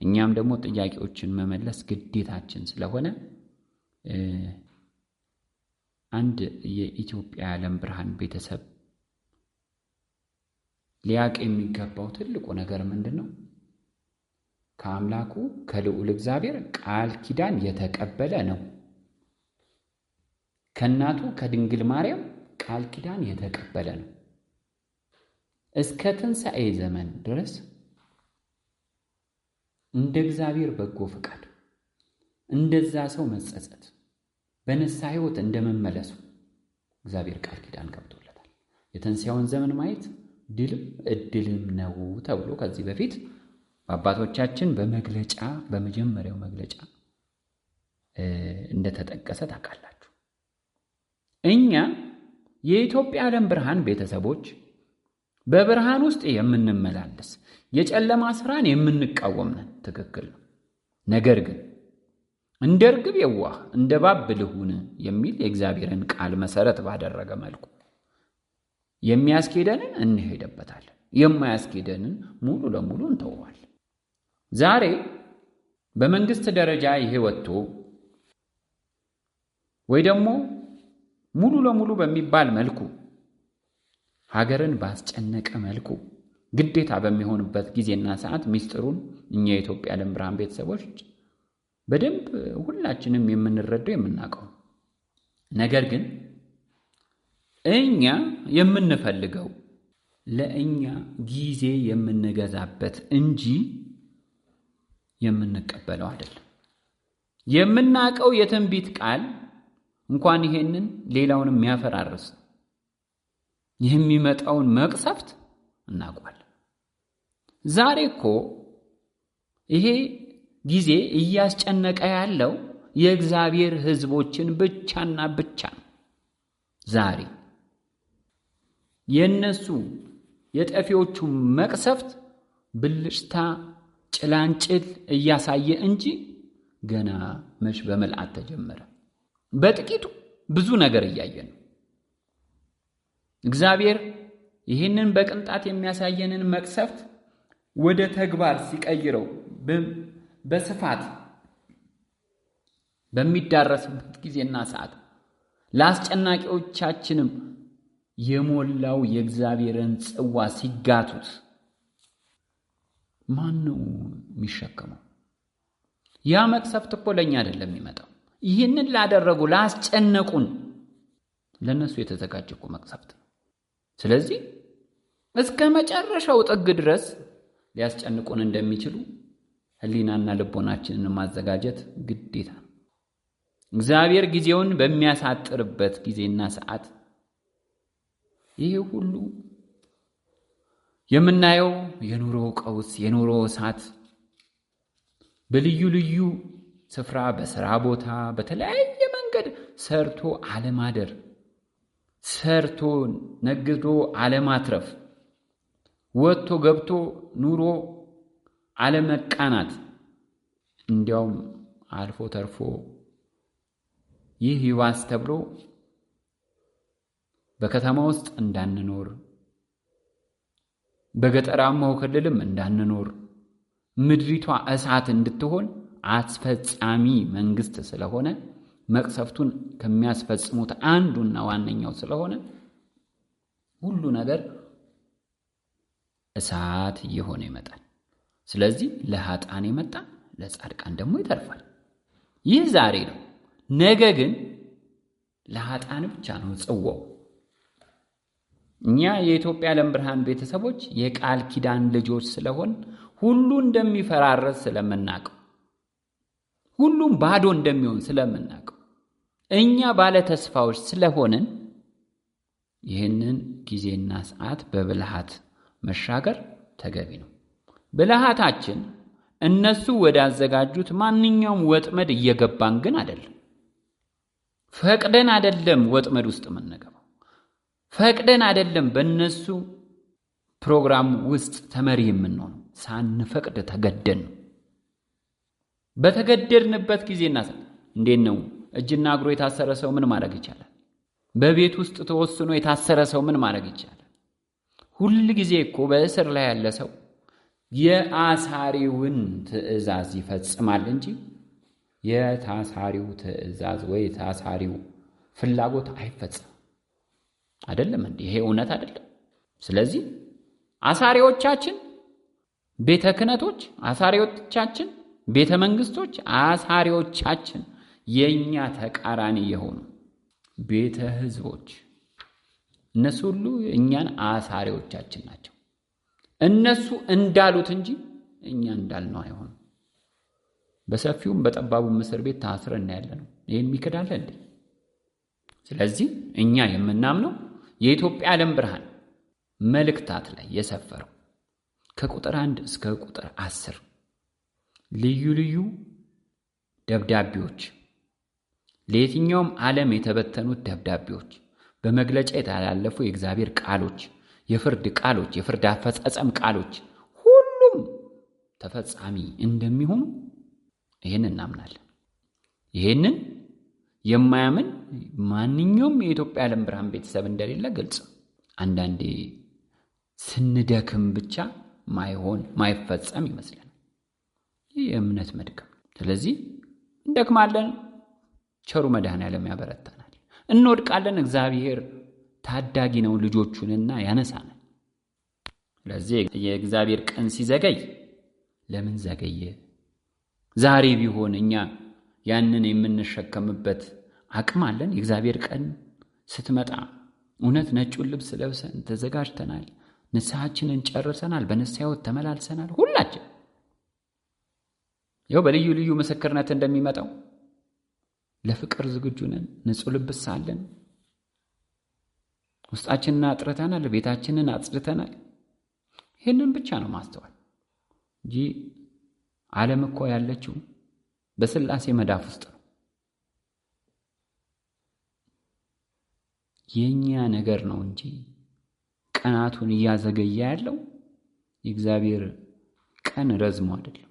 [SPEAKER 1] እኛም ደግሞ ጥያቄዎችን መመለስ ግዴታችን ስለሆነ አንድ የኢትዮጵያ የዓለም ብርሃን ቤተሰብ ሊያቅ የሚገባው ትልቁ ነገር ምንድነው? ከአምላኩ ከልዑል እግዚአብሔር ቃል ኪዳን የተቀበለ ነው። ከእናቱ ከድንግል ማርያም ቃል ኪዳን የተቀበለ ነው። እስከ ትንሣኤ ዘመን ድረስ እንደ እግዚአብሔር በጎ ፈቃድ እንደዛ ሰው መጸጸት በንስሐ ሕይወት እንደመመለሱ እግዚአብሔር ቃል ኪዳን ገብቶለታል። የትንሣኤውን ዘመን ማየት ድልም እድልም ነው ተብሎ ከዚህ በፊት በአባቶቻችን በመጀመሪያው መግለጫ እንደተጠቀሰ ታውቃላችሁ። እኛ የኢትዮጵያ የዓለም ብርሃን ቤተሰቦች በብርሃን ውስጥ የምንመላለስ የጨለማ ስራን የምንቃወም ነን። ትክክል ነው። ነገር ግን እንደ ርግብ የዋህ እንደ እባብ ብልህ ሁን የሚል የእግዚአብሔርን ቃል መሰረት ባደረገ መልኩ የሚያስኬደንን እንሄድበታለን፣ የማያስኬደንን ሙሉ ለሙሉ እንተዋለን። ዛሬ በመንግስት ደረጃ ይሄ ወጥቶ ወይ ደግሞ ሙሉ ለሙሉ በሚባል መልኩ ሀገርን ባስጨነቀ መልኩ ግዴታ በሚሆንበት ጊዜና ሰዓት ሚስጥሩን እኛ የኢትዮጵያ የዓለም ብርሃን ቤተሰቦች በደንብ ሁላችንም የምንረዳው የምናውቀው። ነገር ግን እኛ የምንፈልገው ለእኛ ጊዜ የምንገዛበት እንጂ የምንቀበለው አይደለም። የምናውቀው የትንቢት ቃል እንኳን ይሄንን ሌላውን የሚያፈራርስ የሚመጣውን መቅሰፍት እናውቃለን። ዛሬ እኮ ይሄ ጊዜ እያስጨነቀ ያለው የእግዚአብሔር ሕዝቦችን ብቻና ብቻ ነው። ዛሬ የነሱ የጠፊዎቹ መቅሰፍት ብልጭታ ጭላንጭል እያሳየ እንጂ ገና መች በመልአት ተጀመረ። በጥቂቱ ብዙ ነገር እያየን ነው። እግዚአብሔር ይህንን በቅንጣት የሚያሳየንን መቅሰፍት ወደ ተግባር ሲቀይረው በስፋት በሚዳረስበት ጊዜና ሰዓት ለአስጨናቂዎቻችንም የሞላው የእግዚአብሔርን ጽዋ ሲጋቱት ማን ነው የሚሸከመው? ያ መቅሰፍት እኮ ለኛ አይደለም የሚመጣው። ይህንን ላደረጉ ላስጨነቁን ለነሱ የተዘጋጀ እኮ መቅሰፍት ነው። ስለዚህ እስከ መጨረሻው ጥግ ድረስ ሊያስጨንቁን እንደሚችሉ ሕሊናና ልቦናችንን ማዘጋጀት ግዴታ ነው። እግዚአብሔር ጊዜውን በሚያሳጥርበት ጊዜና ሰዓት ይሄ ሁሉ የምናየው የኑሮ ቀውስ፣ የኑሮ እሳት በልዩ ልዩ ስፍራ በስራ ቦታ በተለያየ መንገድ ሰርቶ አለማደር፣ ሰርቶ ነግዶ አለማትረፍ፣ ወጥቶ ገብቶ ኑሮ አለመቃናት፣ እንዲያውም አልፎ ተርፎ ይህ ይዋስ ተብሎ በከተማ ውስጥ እንዳንኖር በገጠራማው ክልልም እንዳንኖር ምድሪቷ እሳት እንድትሆን አስፈጻሚ መንግስት ስለሆነ መቅሰፍቱን ከሚያስፈጽሙት አንዱና ዋነኛው ስለሆነ ሁሉ ነገር እሳት እየሆነ ይመጣል። ስለዚህ ለኃጥአን የመጣ ለጻድቃን ደግሞ ይተርፋል። ይህ ዛሬ ነው። ነገ ግን ለኃጥአን ብቻ ነው ጽዋው። እኛ የኢትዮጵያ የዓለም ብርሃን ቤተሰቦች የቃል ኪዳን ልጆች ስለሆን ሁሉ እንደሚፈራረስ ስለምናውቀው፣ ሁሉም ባዶ እንደሚሆን ስለምናውቀው እኛ ባለ ተስፋዎች ስለሆንን ይህንን ጊዜና ሰዓት በብልሃት መሻገር ተገቢ ነው። ብልሃታችን እነሱ ወዳዘጋጁት ማንኛውም ወጥመድ እየገባን ግን አይደለም። ፈቅደን አይደለም ወጥመድ ውስጥ የምንገባው። ፈቅደን አይደለም በእነሱ ፕሮግራም ውስጥ ተመሪ የምንሆነው። ሳንፈቅድ ተገደን ነው። በተገደድንበት ጊዜና እንዴት ነው? እጅና እግሩ የታሰረ ሰው ምን ማድረግ ይቻላል? በቤት ውስጥ ተወስኖ የታሰረ ሰው ምን ማድረግ ይቻላል? ሁል ጊዜ እኮ በእስር ላይ ያለ ሰው የአሳሪውን ትእዛዝ ይፈጽማል እንጂ የታሳሪው ትእዛዝ ወይ ታሳሪው ፍላጎት አይፈጽም። አይደለም እንዴ? ይሄ እውነት አይደለም? ስለዚህ አሳሪዎቻችን ቤተ ክህነቶች፣ አሳሪዎቻችን ቤተ መንግስቶች፣ አሳሪዎቻችን የኛ ተቃራኒ የሆኑ ቤተ ህዝቦች፣ እነሱ ሁሉ እኛን አሳሪዎቻችን ናቸው። እነሱ እንዳሉት እንጂ እኛ እንዳልነው አይሆንም። በሰፊውም በጠባቡም እስር ቤት ታስረን ያለነው ይሄን የሚከዳለ እንዴ? ስለዚህ እኛ የምናምነው የኢትዮጵያ ዓለም ብርሃን መልእክታት ላይ የሰፈረው ከቁጥር 1 እስከ ቁጥር 10 ልዩ ልዩ ደብዳቤዎች፣ ለየትኛውም ዓለም የተበተኑት ደብዳቤዎች፣ በመግለጫ የተላለፉ የእግዚአብሔር ቃሎች፣ የፍርድ ቃሎች፣ የፍርድ አፈጻጸም ቃሎች ሁሉም ተፈጻሚ እንደሚሆኑ ይህን እናምናለን። ይህንን የማያምን ማንኛውም የኢትዮጵያ ዓለም ብርሃን ቤተሰብ እንደሌለ ግልጽ። አንዳንዴ ስንደክም ብቻ ማይፈጸም ይመስላል። ይህ የእምነት መድከም። ስለዚህ እንደክማለን፣ ቸሩ መድኃኔዓለም ያበረታናል። እንወድቃለን፣ እግዚአብሔር ታዳጊ ነው፣ ልጆቹንና ያነሳናል። ስለዚህ የእግዚአብሔር ቀን ሲዘገይ ለምን ዘገየ? ዛሬ ቢሆን እኛ ያንን የምንሸከምበት አቅም አለን። የእግዚአብሔር ቀን ስትመጣ እውነት ነጩን ልብስ ለብሰን ተዘጋጅተናል፣ ንስሐችንን ጨርሰናል፣ በንስሐ ሕይወት ተመላልሰናል። ሁላችን ያው በልዩ ልዩ ምስክርነት እንደሚመጣው ለፍቅር ዝግጁ ነን፣ ንጹህ ልብስ አለን፣ ውስጣችንን አጥርተናል፣ ቤታችንን አጽድተናል። ይህንን ብቻ ነው ማስተዋል እንጂ ዓለም እኮ ያለችው በሥላሴ መዳፍ ውስጥ ነው። የኛ ነገር ነው እንጂ ቀናቱን እያዘገየ ያለው የእግዚአብሔር ቀን ረዝሞ አይደለም።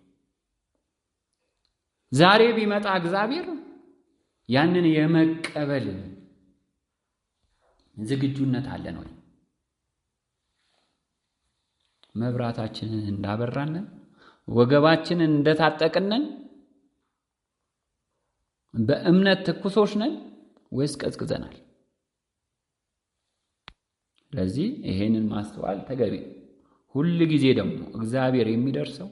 [SPEAKER 1] ዛሬ ቢመጣ እግዚአብሔር ያንን የመቀበል ዝግጁነት አለን ወይ? መብራታችንን እንዳበራንን ወገባችንን እንደታጠቅንን በእምነት ትኩሶች ነን ወይስ ቀዝቅዘናል? ስለዚህ ይሄንን ማስተዋል ተገቢ። ሁል ጊዜ ደግሞ እግዚአብሔር የሚደርሰው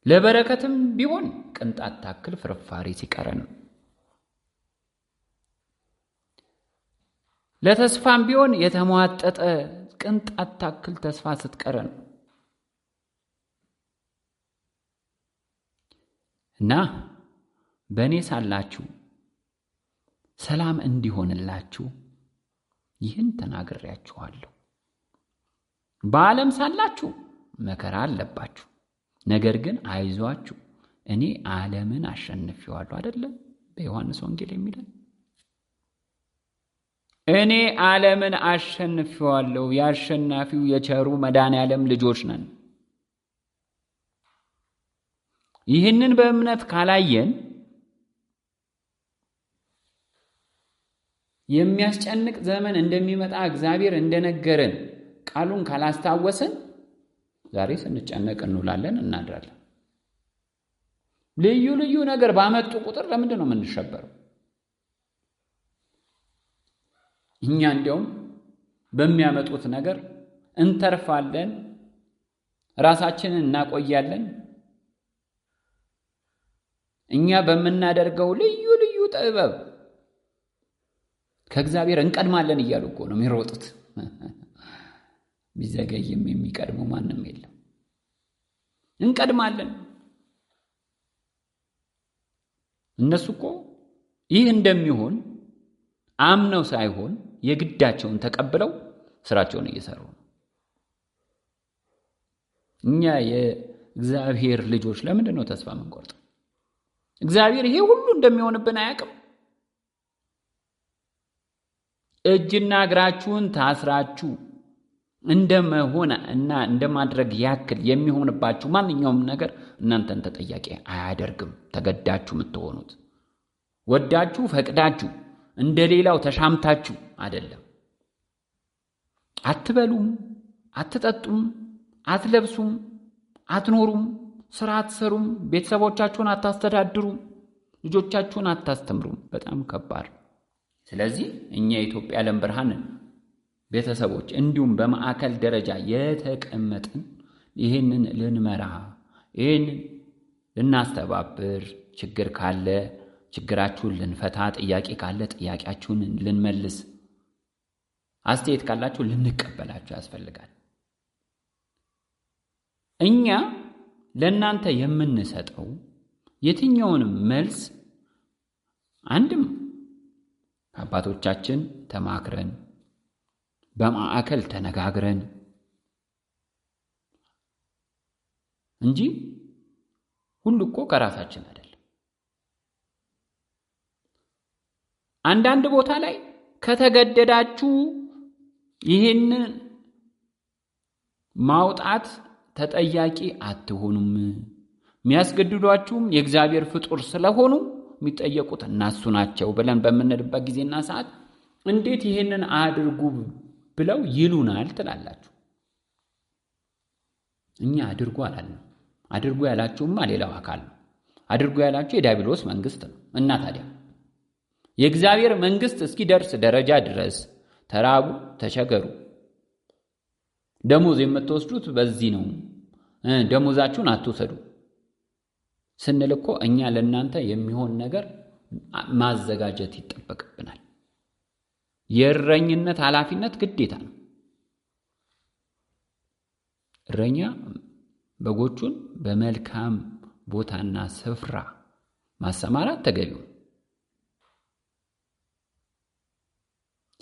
[SPEAKER 1] ለበረከትም ቢሆን ቅንጣት ታክል ፍርፋሪ ሲቀረን፣ ለተስፋም ቢሆን የተሟጠጠ ቅንጣት ታክል ተስፋ ስትቀረን እና በእኔ ሳላችሁ ሰላም እንዲሆንላችሁ ይህን ተናግሬያችኋለሁ። በዓለም ሳላችሁ መከራ አለባችሁ፣ ነገር ግን አይዟችሁ እኔ ዓለምን አሸንፌዋለሁ። አይደለም በዮሐንስ ወንጌል የሚለን? እኔ ዓለምን አሸንፌዋለሁ። የአሸናፊው የቸሩ መድኃኔዓለም ልጆች ነን። ይህንን በእምነት ካላየን የሚያስጨንቅ ዘመን እንደሚመጣ እግዚአብሔር እንደነገረን ቃሉን ካላስታወስን ዛሬ ስንጨነቅ እንውላለን፣ እናድራለን። ልዩ ልዩ ነገር ባመጡ ቁጥር ለምንድን ነው የምንሸበረው? እኛ እንዲያውም በሚያመጡት ነገር እንተርፋለን፣ ራሳችንን እናቆያለን። እኛ በምናደርገው ልዩ ልዩ ጥበብ ከእግዚአብሔር እንቀድማለን እያሉ እኮ ነው የሚሮጡት። ቢዘገይም የሚቀድመው ማንም የለም። እንቀድማለን። እነሱ እኮ ይህ እንደሚሆን አምነው ሳይሆን የግዳቸውን ተቀብለው ስራቸውን እየሰሩ ነው። እኛ የእግዚአብሔር ልጆች ለምንድን ነው ተስፋ የምንቆርጠው? እግዚአብሔር ይሄ ሁሉ እንደሚሆንብን አያውቅም? እጅና እግራችሁን ታስራችሁ እንደመሆነ እና እንደማድረግ ያክል የሚሆንባችሁ ማንኛውም ነገር እናንተን ተጠያቂ አያደርግም። ተገዳችሁ የምትሆኑት ወዳችሁ ፈቅዳችሁ እንደሌላው ተሻምታችሁ አይደለም። አትበሉም፣ አትጠጡም፣ አትለብሱም፣ አትኖሩም፣ ስራ አትሰሩም፣ ቤተሰቦቻችሁን አታስተዳድሩም፣ ልጆቻችሁን አታስተምሩም። በጣም ከባድ። ስለዚህ እኛ የኢትዮጵያ ዓለም ብርሃን ቤተሰቦች እንዲሁም በማዕከል ደረጃ የተቀመጥን ይህንን ልንመራ፣ ይህንን ልናስተባብር፣ ችግር ካለ ችግራችሁን ልንፈታ፣ ጥያቄ ካለ ጥያቄያችሁን ልንመልስ፣ አስተያየት ካላችሁ ልንቀበላችሁ ያስፈልጋል። እኛ ለእናንተ የምንሰጠው የትኛውንም መልስ አንድም አባቶቻችን ተማክረን በማዕከል ተነጋግረን እንጂ ሁሉ እኮ ከራሳችን አይደለም። አንዳንድ ቦታ ላይ ከተገደዳችሁ ይህንን ማውጣት ተጠያቂ አትሆኑም። የሚያስገድዷችሁም የእግዚአብሔር ፍጡር ስለሆኑ የሚጠየቁት እነሱ ናቸው ብለን በምንልበት ጊዜና ሰዓት እንዴት ይህንን አድርጉ ብለው ይሉናል ትላላችሁ። እኛ አድርጉ አላልንም። አድርጉ ያላችሁማ ሌላው አካል ነው። አድርጉ ያላችሁ የዲያብሎስ መንግስት ነው። እና ታዲያ የእግዚአብሔር መንግስት እስኪደርስ ደረጃ ድረስ ተራቡ፣ ተቸገሩ፣ ደሞዝ የምትወስዱት በዚህ ነው፣ ደሞዛችሁን አትውሰዱ ስንል እኮ እኛ ለእናንተ የሚሆን ነገር ማዘጋጀት ይጠበቅብናል። የእረኝነት ኃላፊነት ግዴታ ነው። እረኛ በጎቹን በመልካም ቦታና ስፍራ ማሰማራት ተገቢው።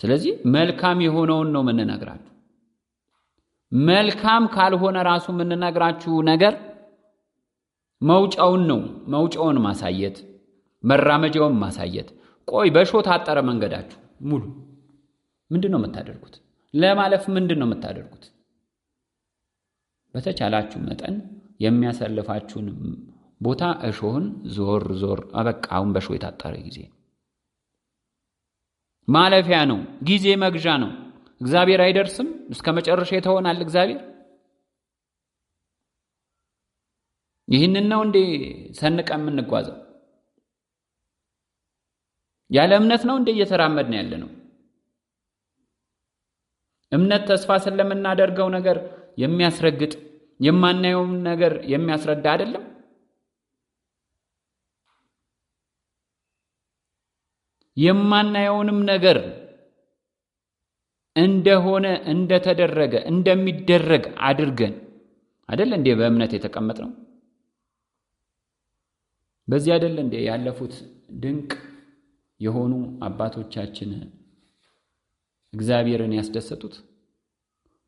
[SPEAKER 1] ስለዚህ መልካም የሆነውን ነው የምንነግራችሁ። መልካም ካልሆነ ራሱ የምንነግራችሁ ነገር መውጫውን ነው። መውጫውን ማሳየት፣ መራመጃውን ማሳየት። ቆይ በሾህ ታጠረ መንገዳችሁ ሙሉ ምንድን ነው የምታደርጉት? ለማለፍ ምንድን ነው የምታደርጉት? በተቻላችሁ መጠን የሚያሳልፋችሁን ቦታ እሾህን ዞር ዞር፣ አበቃ አሁን በሾህ የታጠረ ጊዜ ማለፊያ ነው፣ ጊዜ መግዣ ነው። እግዚአብሔር አይደርስም፣ እስከ መጨረሻ የተሆናል እግዚአብሔር። ይህንን ነው እንዴ ሰንቀ የምንጓዘው? ያለ እምነት ነው እንዴ እየተራመድን ያለ ነው? እምነት ተስፋ ስለምናደርገው ነገር የሚያስረግጥ የማናየውን ነገር የሚያስረዳ አይደለም። የማናየውንም ነገር እንደሆነ እንደተደረገ እንደሚደረግ አድርገን አይደል እንዴ በእምነት የተቀመጥነው? በዚህ አይደል እንዴ ያለፉት ድንቅ የሆኑ አባቶቻችን እግዚአብሔርን ያስደሰቱት?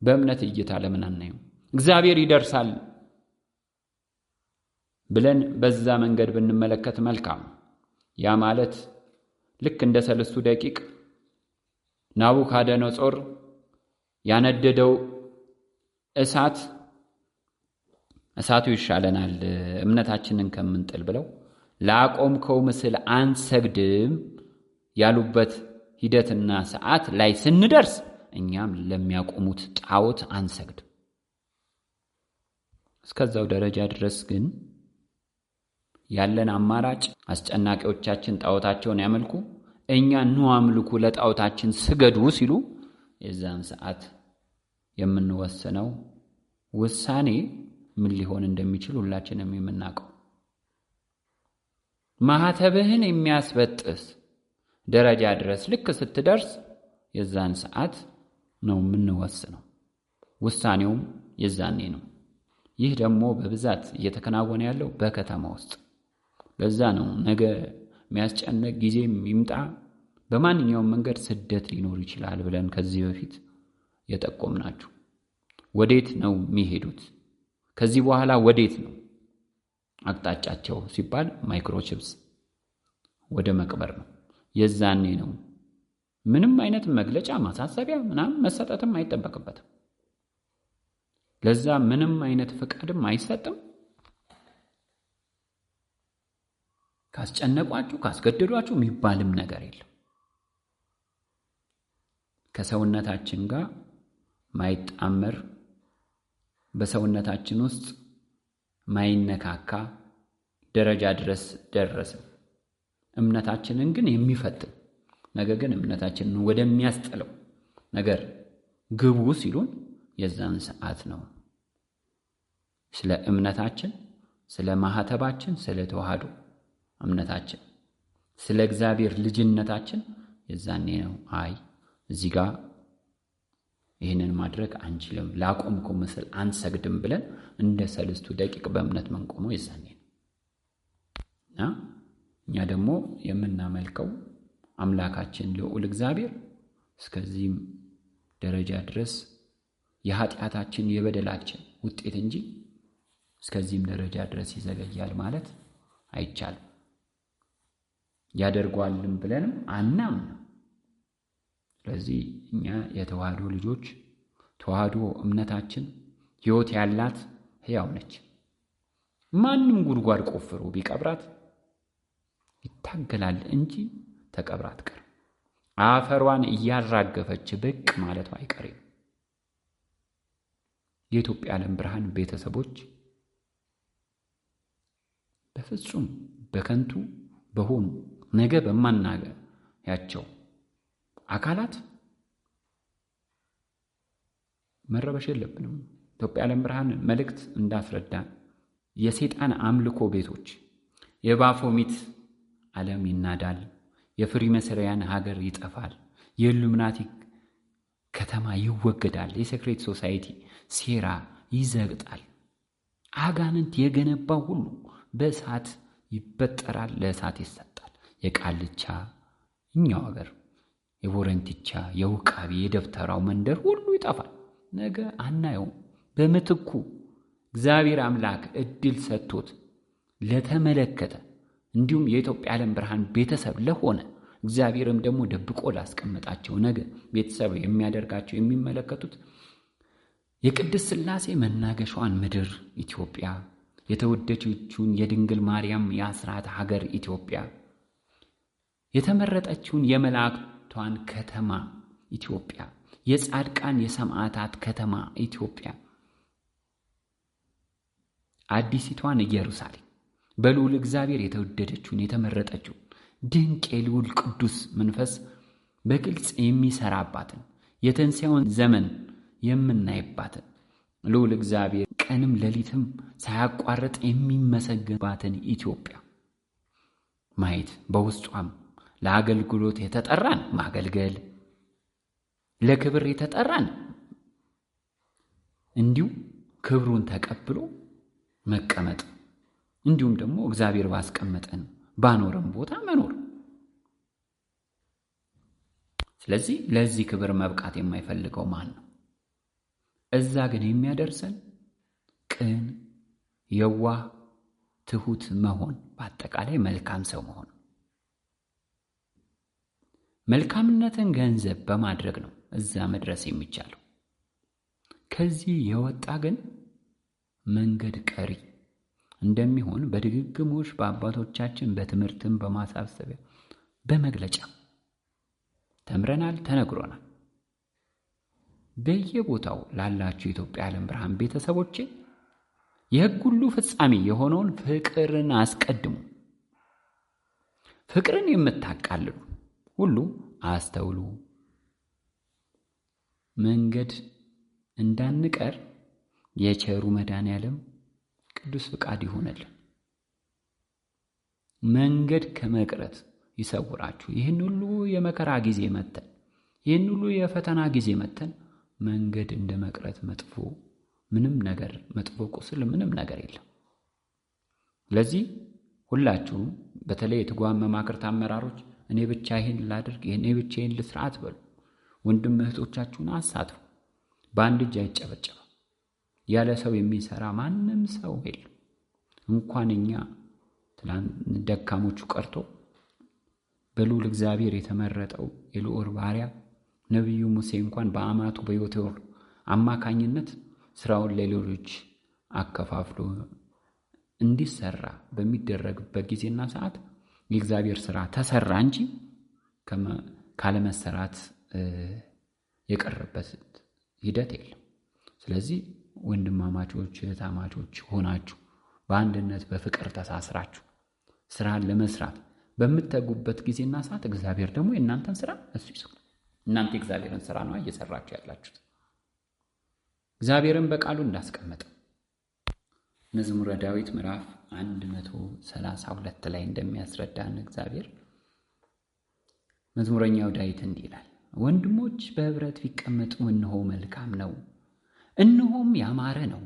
[SPEAKER 1] በእምነት እይታ ለምን አናየው? እግዚአብሔር ይደርሳል ብለን በዛ መንገድ ብንመለከት መልካም። ያ ማለት ልክ እንደ 3 ደቂቅ ናቡከደነፆር ያነደደው እሳቱ ይሻለናል እምነታችንን ከምንጥል ብለው ላቆምከው ምስል አንሰግድም ያሉበት ሂደትና ሰዓት ላይ ስንደርስ እኛም ለሚያቆሙት ጣዖት አንሰግድ። እስከዛው ደረጃ ድረስ ግን ያለን አማራጭ አስጨናቂዎቻችን ጣዖታቸውን ያመልኩ፣ እኛ ኑ አምልኩ ለጣዖታችን ስገዱ ሲሉ የዛን ሰዓት የምንወስነው ውሳኔ ምን ሊሆን እንደሚችል ሁላችንም የምናውቀው። ማህተብህን የሚያስበጥስ ደረጃ ድረስ ልክ ስትደርስ የዛን ሰዓት ነው የምንወስነው። ውሳኔውም የዛኔ ነው። ይህ ደግሞ በብዛት እየተከናወነ ያለው በከተማ ውስጥ። ለዛ ነው ነገ የሚያስጨንቅ ጊዜም ይምጣ በማንኛውም መንገድ ስደት ሊኖር ይችላል ብለን ከዚህ በፊት የጠቆምናችሁ። ወዴት ነው የሚሄዱት? ከዚህ በኋላ ወዴት ነው አቅጣጫቸው ሲባል ማይክሮቺፕስ ወደ መቅበር ነው። የዛኔ ነው ምንም አይነት መግለጫ ማሳሰቢያ ምናምን መሰጠትም አይጠበቅበትም። ለዛ ምንም አይነት ፈቃድም አይሰጥም። ካስጨነቋችሁ ካስገደዷችሁ የሚባልም ነገር የለም። ከሰውነታችን ጋር ማይጣመር በሰውነታችን ውስጥ ማይነካካ ደረጃ ድረስ ደረስን። እምነታችንን ግን የሚፈትን ነገር ግን እምነታችንን ወደሚያስጥለው ነገር ግቡ ሲሉን የዛን ሰዓት ነው ስለ እምነታችን፣ ስለ ማህተባችን፣ ስለ ተዋህዶ እምነታችን፣ ስለ እግዚአብሔር ልጅነታችን የዛኔ ነው አይ እዚህ ጋር ይህንን ማድረግ አንችልም፣ ላቆምኩ ምስል አንሰግድም ብለን እንደ 3 ደቂቅ በእምነት መንቆመው የዛኔ ነው። እና እኛ ደግሞ የምናመልከው አምላካችን ልዑል እግዚአብሔር እስከዚህም ደረጃ ድረስ የኃጢአታችን የበደላችን ውጤት እንጂ እስከዚህም ደረጃ ድረስ ይዘገያል ማለት አይቻልም። ያደርጓልም ብለንም አናምንም። ስለዚህ እኛ የተዋህዶ ልጆች ተዋህዶ እምነታችን ሕይወት ያላት ሕያው ነች። ማንም ጉድጓድ ቆፍሮ ቢቀብራት ይታገላል እንጂ ተቀብራ አትቀርም። አፈሯን እያራገፈች ብቅ ማለቱ አይቀርም። የኢትዮጵያ ዓለም ብርሃን ቤተሰቦች በፍጹም በከንቱ በሆኑ ነገ በማናገኛቸው አካላት መረበሽ የለብንም። ኢትዮጵያ ዓለም ብርሃን መልእክት እንዳስረዳን የሰይጣን አምልኮ ቤቶች የባፎሚት ዓለም ይናዳል፣ የፍሪመስሪያን ሀገር ይጠፋል፣ የኢሉሚናቲ ከተማ ይወገዳል፣ የሴክሬት ሶሳይቲ ሴራ ይዘግጣል። አጋንንት የገነባው ሁሉ በእሳት ይበጠራል፣ ለእሳት ይሰጣል። የቃልቻ እኛው ሀገር የቦረንቲቻ የውቃቢ የደብተራው መንደር ሁሉ ይጠፋል። ነገ አናየውም። በምትኩ እግዚአብሔር አምላክ እድል ሰጥቶት ለተመለከተ እንዲሁም የኢትዮጵያ ዓለም ብርሃን ቤተሰብ ለሆነ እግዚአብሔርም ደግሞ ደብቆ ላስቀመጣቸው ነገ ቤተሰብ የሚያደርጋቸው የሚመለከቱት የቅድስት ሥላሴ መናገሻዋን ምድር ኢትዮጵያ፣ የተወደደችውን የድንግል ማርያም የአስራት ሀገር ኢትዮጵያ፣ የተመረጠችውን የመላእክቷን ከተማ ኢትዮጵያ፣ የጻድቃን የሰማዕታት ከተማ ኢትዮጵያ፣ አዲሲቷን ኢየሩሳሌም በልዑል እግዚአብሔር የተወደደችውን የተመረጠችውን ድንቅ የልዑል ቅዱስ መንፈስ በግልጽ የሚሰራባትን የትንሣኤውን ዘመን የምናይባትን ልዑል እግዚአብሔር ቀንም ሌሊትም ሳያቋርጥ የሚመሰገንባትን ኢትዮጵያ ማየት፣ በውስጧም ለአገልግሎት የተጠራን ማገልገል፣ ለክብር የተጠራን እንዲሁ ክብሩን ተቀብሎ መቀመጥ፣ እንዲሁም ደግሞ እግዚአብሔር ባስቀመጠን ባኖረን ቦታ መኖር። ስለዚህ ለዚህ ክብር መብቃት የማይፈልገው ማን ነው? እዛ ግን የሚያደርሰን ቅን፣ የዋህ፣ ትሁት መሆን፣ በአጠቃላይ መልካም ሰው መሆን። መልካምነትን ገንዘብ በማድረግ ነው እዛ መድረስ የሚቻለው። ከዚህ የወጣ ግን መንገድ ቀሪ እንደሚሆን በድግግሞሽ በአባቶቻችን በትምህርትም በማሳሰቢያ በመግለጫ ተምረናል፣ ተነግሮናል። በየቦታው ላላችሁ የኢትዮጵያ ዓለም ብርሃን ቤተሰቦቼ የሕግ ሁሉ ፍጻሜ የሆነውን ፍቅርን አስቀድሙ። ፍቅርን የምታቃልሉ ሁሉ አስተውሉ። መንገድ እንዳንቀር የቸሩ መድኃኔዓለም ቅዱስ ፍቃድ ይሆነልን። መንገድ ከመቅረት ይሰውራችሁ። ይህን ሁሉ የመከራ ጊዜ መተን፣ ይህን ሁሉ የፈተና ጊዜ መተን መንገድ እንደ መቅረት መጥፎ ምንም ነገር መጥፎ ቁስል ምንም ነገር የለም። ስለዚህ ሁላችሁም በተለይ የትጉሃን መማክርት አመራሮች እኔ ብቻ ይሄን ላድርግ፣ እኔ ብቻ ይሄን ልስራ አትበሉ። ወንድም እህቶቻችሁን አሳትፉ። በአንድ እጅ አይጨበጨብም። ያለ ሰው የሚሰራ ማንም ሰው የለም። እንኳን እኛ ደካሞቹ ቀርቶ በልዑል እግዚአብሔር የተመረጠው የልዑል ባሪያ ነቢዩ ሙሴ እንኳን በአማቱ በዮቶር አማካኝነት ስራውን ለሌሎች አከፋፍሎ እንዲሰራ በሚደረግበት ጊዜና ሰዓት የእግዚአብሔር ስራ ተሰራ እንጂ ካለመሰራት የቀረበት ሂደት የለም። ስለዚህ ወንድማማቾች እህታማቾች ሆናችሁ በአንድነት በፍቅር ተሳስራችሁ ስራን ለመስራት በምትተጉበት ጊዜና ሰዓት እግዚአብሔር ደግሞ የእናንተን ስራ እሱ ይሰራል። እናንተ የእግዚአብሔርን ስራ ነው እየሰራችሁ ያላችሁት። እግዚአብሔርን በቃሉ እንዳስቀመጠው መዝሙረ ዳዊት ምዕራፍ 132 ላይ እንደሚያስረዳን እግዚአብሔር መዝሙረኛው ዳዊት እንዲህ ይላል፣ ወንድሞች በህብረት ቢቀመጡ እነሆ መልካም ነው፣ እነሆም ያማረ ነው።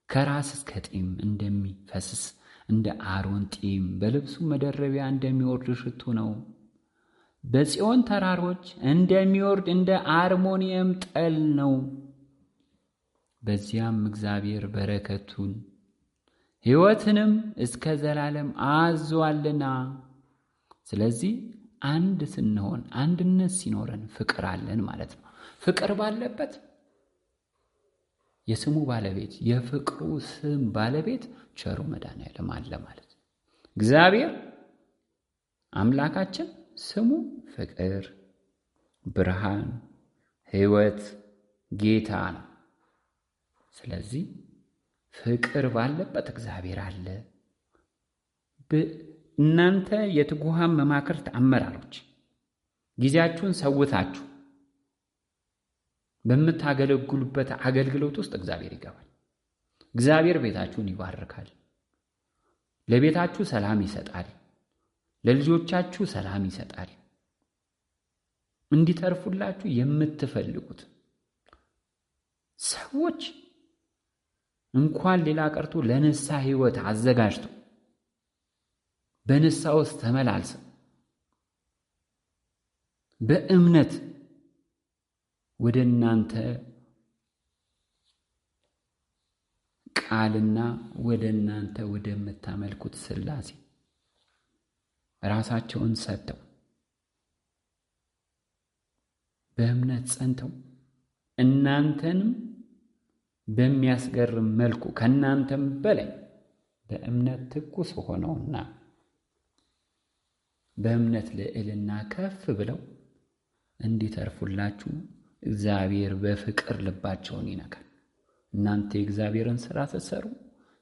[SPEAKER 1] ከራስ እስከ ጢም እንደሚፈስስ እንደ አሮን ጢም በልብሱ መደረቢያ እንደሚወርድ ሽቱ ነው። በጽዮን ተራሮች እንደሚወርድ እንደ አርሞንየም ጠል ነው። በዚያም እግዚአብሔር በረከቱን ሕይወትንም እስከ ዘላለም አዟልና። ስለዚህ አንድ ስንሆን አንድነት ሲኖረን ፍቅር አለን ማለት ነው። ፍቅር ባለበት የስሙ ባለቤት የፍቅሩ ስም ባለቤት ቸሩ መድኃኔዓለም አለ ማለት ነው። እግዚአብሔር አምላካችን ስሙ ፍቅር፣ ብርሃን፣ ሕይወት፣ ጌታ ነው። ስለዚህ ፍቅር ባለበት እግዚአብሔር አለ። እናንተ የትጉሃን መማክርት አመራሮች ጊዜያችሁን ሰውታችሁ በምታገለግሉበት አገልግሎት ውስጥ እግዚአብሔር ይገባል። እግዚአብሔር ቤታችሁን ይባርካል። ለቤታችሁ ሰላም ይሰጣል። ለልጆቻችሁ ሰላም ይሰጣል። እንዲተርፉላችሁ የምትፈልጉት ሰዎች እንኳን ሌላ ቀርቶ ለንስሐ ሕይወት አዘጋጅተው በንስሐ ውስጥ ተመላልሰው በእምነት ወደ እናንተ ቃልና ወደ እናንተ ወደምታመልኩት ሥላሴ ራሳቸውን ሰጥተው በእምነት ጸንተው እናንተንም በሚያስገርም መልኩ ከእናንተም በላይ በእምነት ትኩስ ሆነውና በእምነት ልዕልና ከፍ ብለው እንዲተርፉላችሁ እግዚአብሔር በፍቅር ልባቸውን ይነካል። እናንተ የእግዚአብሔርን ሥራ ስትሰሩ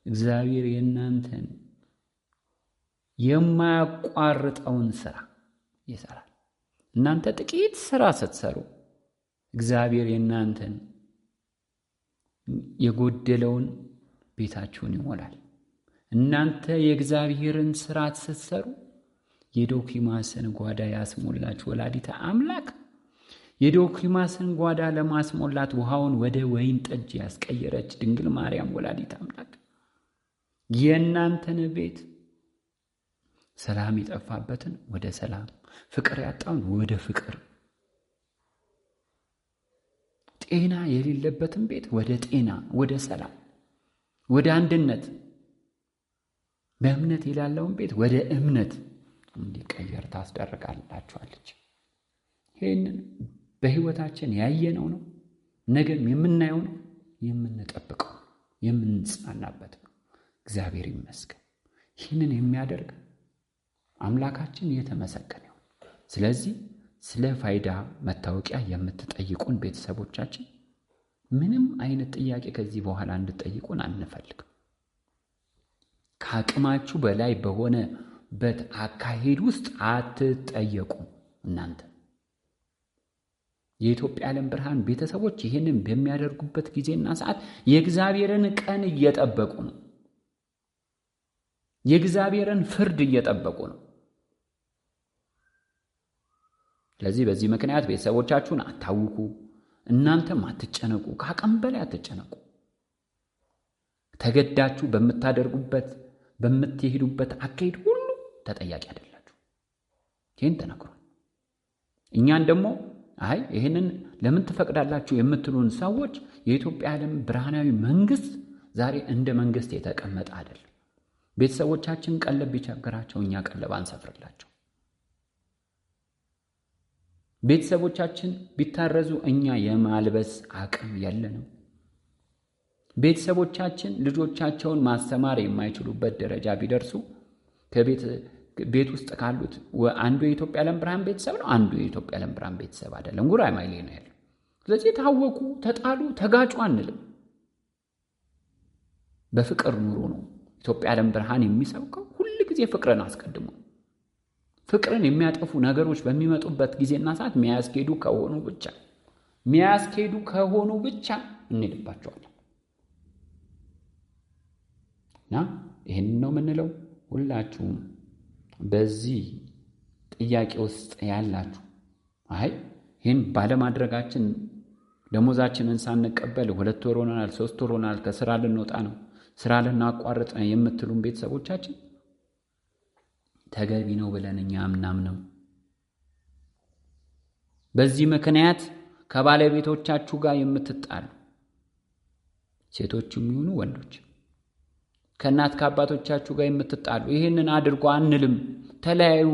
[SPEAKER 1] እግዚአብሔር የእናንተን የማያቋርጠውን ሥራ ይሰራል። እናንተ ጥቂት ሥራ ስትሰሩ እግዚአብሔር የእናንተን የጎደለውን ቤታችሁን ይሞላል። እናንተ የእግዚአብሔርን ሥራ ስትሰሩ የዶኪማስን ጓዳ ያስሞላች ወላዲተ አምላክ የዶኪማስን ጓዳ ለማስሞላት ውሃውን ወደ ወይን ጠጅ ያስቀየረች ድንግል ማርያም ወላዲተ አምላክ የእናንተን ቤት ሰላም የጠፋበትን ወደ ሰላም፣ ፍቅር ያጣውን ወደ ፍቅር፣ ጤና የሌለበትን ቤት ወደ ጤና፣ ወደ ሰላም፣ ወደ አንድነት፣ በእምነት የላለውን ቤት ወደ እምነት እንዲቀየር ታስደርጋላችኋለች። ይህንን በሕይወታችን ያየነው ነው። ነገም የምናየው ነው፣ የምንጠብቀው፣ የምንጽናናበት ነው። እግዚአብሔር ይመስገን። ይህንን የሚያደርግ አምላካችን የተመሰገነ ይሁን። ስለዚህ ስለ ፋይዳ መታወቂያ የምትጠይቁን ቤተሰቦቻችን ምንም አይነት ጥያቄ ከዚህ በኋላ እንድትጠይቁን አንፈልግም። ከአቅማችሁ በላይ በሆነበት አካሄድ ውስጥ አትጠየቁም። እናንተ የኢትዮጵያ ዓለም ብርሃን ቤተሰቦች ይህንን በሚያደርጉበት ጊዜና ሰዓት የእግዚአብሔርን ቀን እየጠበቁ ነው። የእግዚአብሔርን ፍርድ እየጠበቁ ነው። ስለዚህ በዚህ ምክንያት ቤተሰቦቻችሁን አታውኩ፣ እናንተም አትጨነቁ፣ ከአቅም በላይ አትጨነቁ። ተገዳችሁ በምትሄዱበት አካሄድ ሁሉ ተጠያቂ አይደላችሁ። ይህን ተነግሯል። እኛን ደግሞ ይህንን ለምን ትፈቅዳላችሁ የምትሉን ሰዎች የኢትዮጵያ ዓለም ብርሃናዊ መንግስት ዛሬ እንደ መንግስት የተቀመጠ አይደለም። ቤተሰቦቻችን ቀለብ ቢቸግራቸው እኛ ቀለብ አንሰፍርላቸው። ቤተሰቦቻችን ቢታረዙ እኛ የማልበስ አቅም የለንም። ቤተሰቦቻችን ልጆቻቸውን ማስተማር የማይችሉበት ደረጃ ቢደርሱ ቤት ውስጥ ካሉት አንዱ የኢትዮጵያ ዓለም ብርሃን ቤተሰብ ነው፣ አንዱ የኢትዮጵያ ዓለም ብርሃን ቤተሰብ አይደለም። ጉራማይሌ ነው ያለው። ስለዚህ ታወቁ፣ ተጣሉ፣ ተጋጩ አንልም። በፍቅር ኑሮ ነው ኢትዮጵያ ዓለም ብርሃን የሚሰብከው። ሁል ጊዜ ፍቅርን አስቀድሞ ፍቅርን የሚያጠፉ ነገሮች በሚመጡበት ጊዜና ሰዓት የሚያስኬዱ ከሆኑ ብቻ እንሄድባቸዋለን። እና ይህንን ነው የምንለው። ሁላችሁም በዚህ ጥያቄ ውስጥ ያላችሁ ይህን ባለማድረጋችን ደሞዛችንን ሳንቀበል 2 ወር ሆናል፣ 3 ወር ሆናል፣ ከስራ ልንወጣ ነው፣ ስራ ልናቋርጥ ነው የምትሉን ቤተሰቦቻችን ተገቢ ነው ብለን እኛ አምናምነው። በዚህ ምክንያት ከባለቤቶቻችሁ ጋር የምትጣሉ ሴቶችም ይሁኑ ወንዶች ከእናት ከአባቶቻችሁ ጋር የምትጣሉ ይህንን አድርጎ አንልም፣ ተለያዩ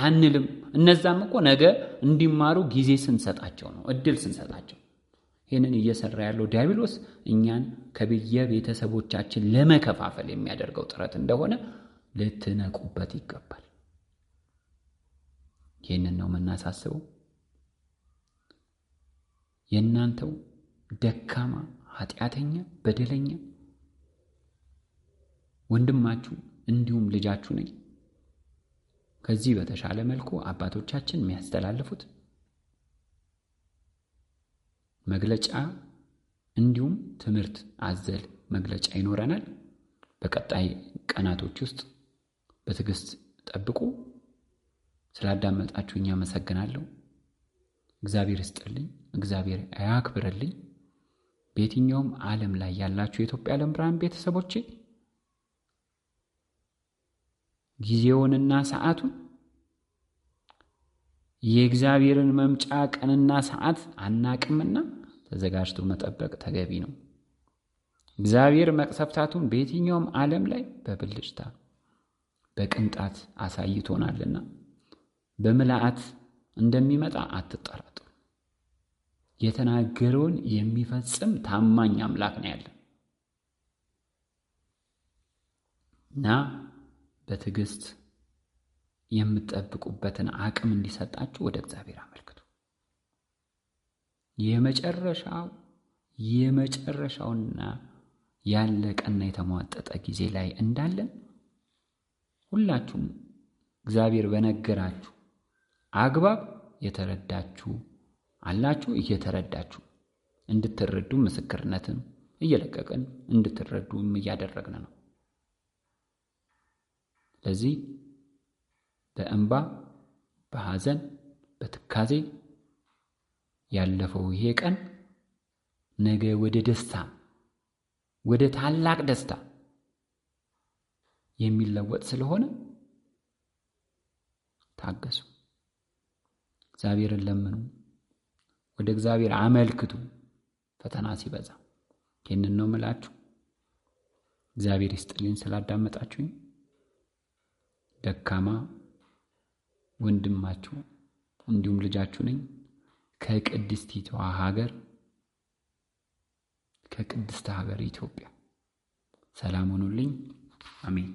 [SPEAKER 1] አንልም። እነዛም እኮ ነገ እንዲማሩ ጊዜ ስንሰጣቸው ነው፣ እድል ስንሰጣቸው። ይህንን እየሰራ ያለው ዲያብሎስ እኛን ከየቤተሰቦቻችን ለመከፋፈል የሚያደርገው ጥረት እንደሆነ ልትነቁበት ይገባል። ይህንን ነው የምናሳስበው። የእናንተው ደካማ፣ ኃጢአተኛ፣ በደለኛ ወንድማችሁ እንዲሁም ልጃችሁ ነኝ። ከዚህ በተሻለ መልኩ አባቶቻችን የሚያስተላልፉት መግለጫ እንዲሁም ትምህርት አዘል መግለጫ ይኖረናል። በቀጣይ ቀናቶች ውስጥ በትዕግስት ጠብቁ። ስላዳመጣችሁኝ አመሰግናለሁ። እግዚአብሔር ይስጥልኝ፣ እግዚአብሔር ያክብርልኝ። በየትኛውም ዓለም ላይ ያላችሁ የኢትዮጵያ ዓለም ብርሃን ቤተሰቦቼ ጊዜውንና ሰዓቱን የእግዚአብሔርን መምጫ ቀንና ሰዓት አናቅምና ተዘጋጅቶ መጠበቅ ተገቢ ነው። እግዚአብሔር መቅሰፍታቱን በየትኛውም ዓለም ላይ በብልጭታ በቅንጣት አሳይቶናልና በምልአት እንደሚመጣ አትጠራጠሩ። የተናገረውን የሚፈጽም ታማኝ አምላክ ነው ያለን እና በትዕግስት የምትጠብቁበትን አቅም እንዲሰጣችሁ ወደ እግዚአብሔር አመልክቱ። የመጨረሻውና ያለቀና የተሟጠጠ ጊዜ ላይ እንዳለን ሁላችሁም እግዚአብሔር በነገራችሁ አግባብ የተረዳችሁ አላችሁ፣ እየተረዳችሁ እንድትረዱ ምስክርነትን እየለቀቅን እንድትረዱም እያደረግን ነው። ስለዚህ በእንባ በሐዘን በትካዜ ያለፈው ይሄ ቀን ነገ ወደ ደስታ ወደ ታላቅ ደስታ የሚለወጥ ስለሆነ ታገሱ። እግዚአብሔርን ለምኑ፣ ወደ እግዚአብሔር አመልክቱ። ፈተና ሲበዛ ይህንን ነው የምላችሁ። እግዚአብሔር ይስጥልኝ ስላዳመጣችሁኝ። ደካማ ወንድማችሁ እንዲሁም ልጃችሁ ነኝ ከቅድስቲቷ ሀገር ከቅድስት ሀገር ኢትዮጵያ። ሰላም ሁኑልኝ። አሜን።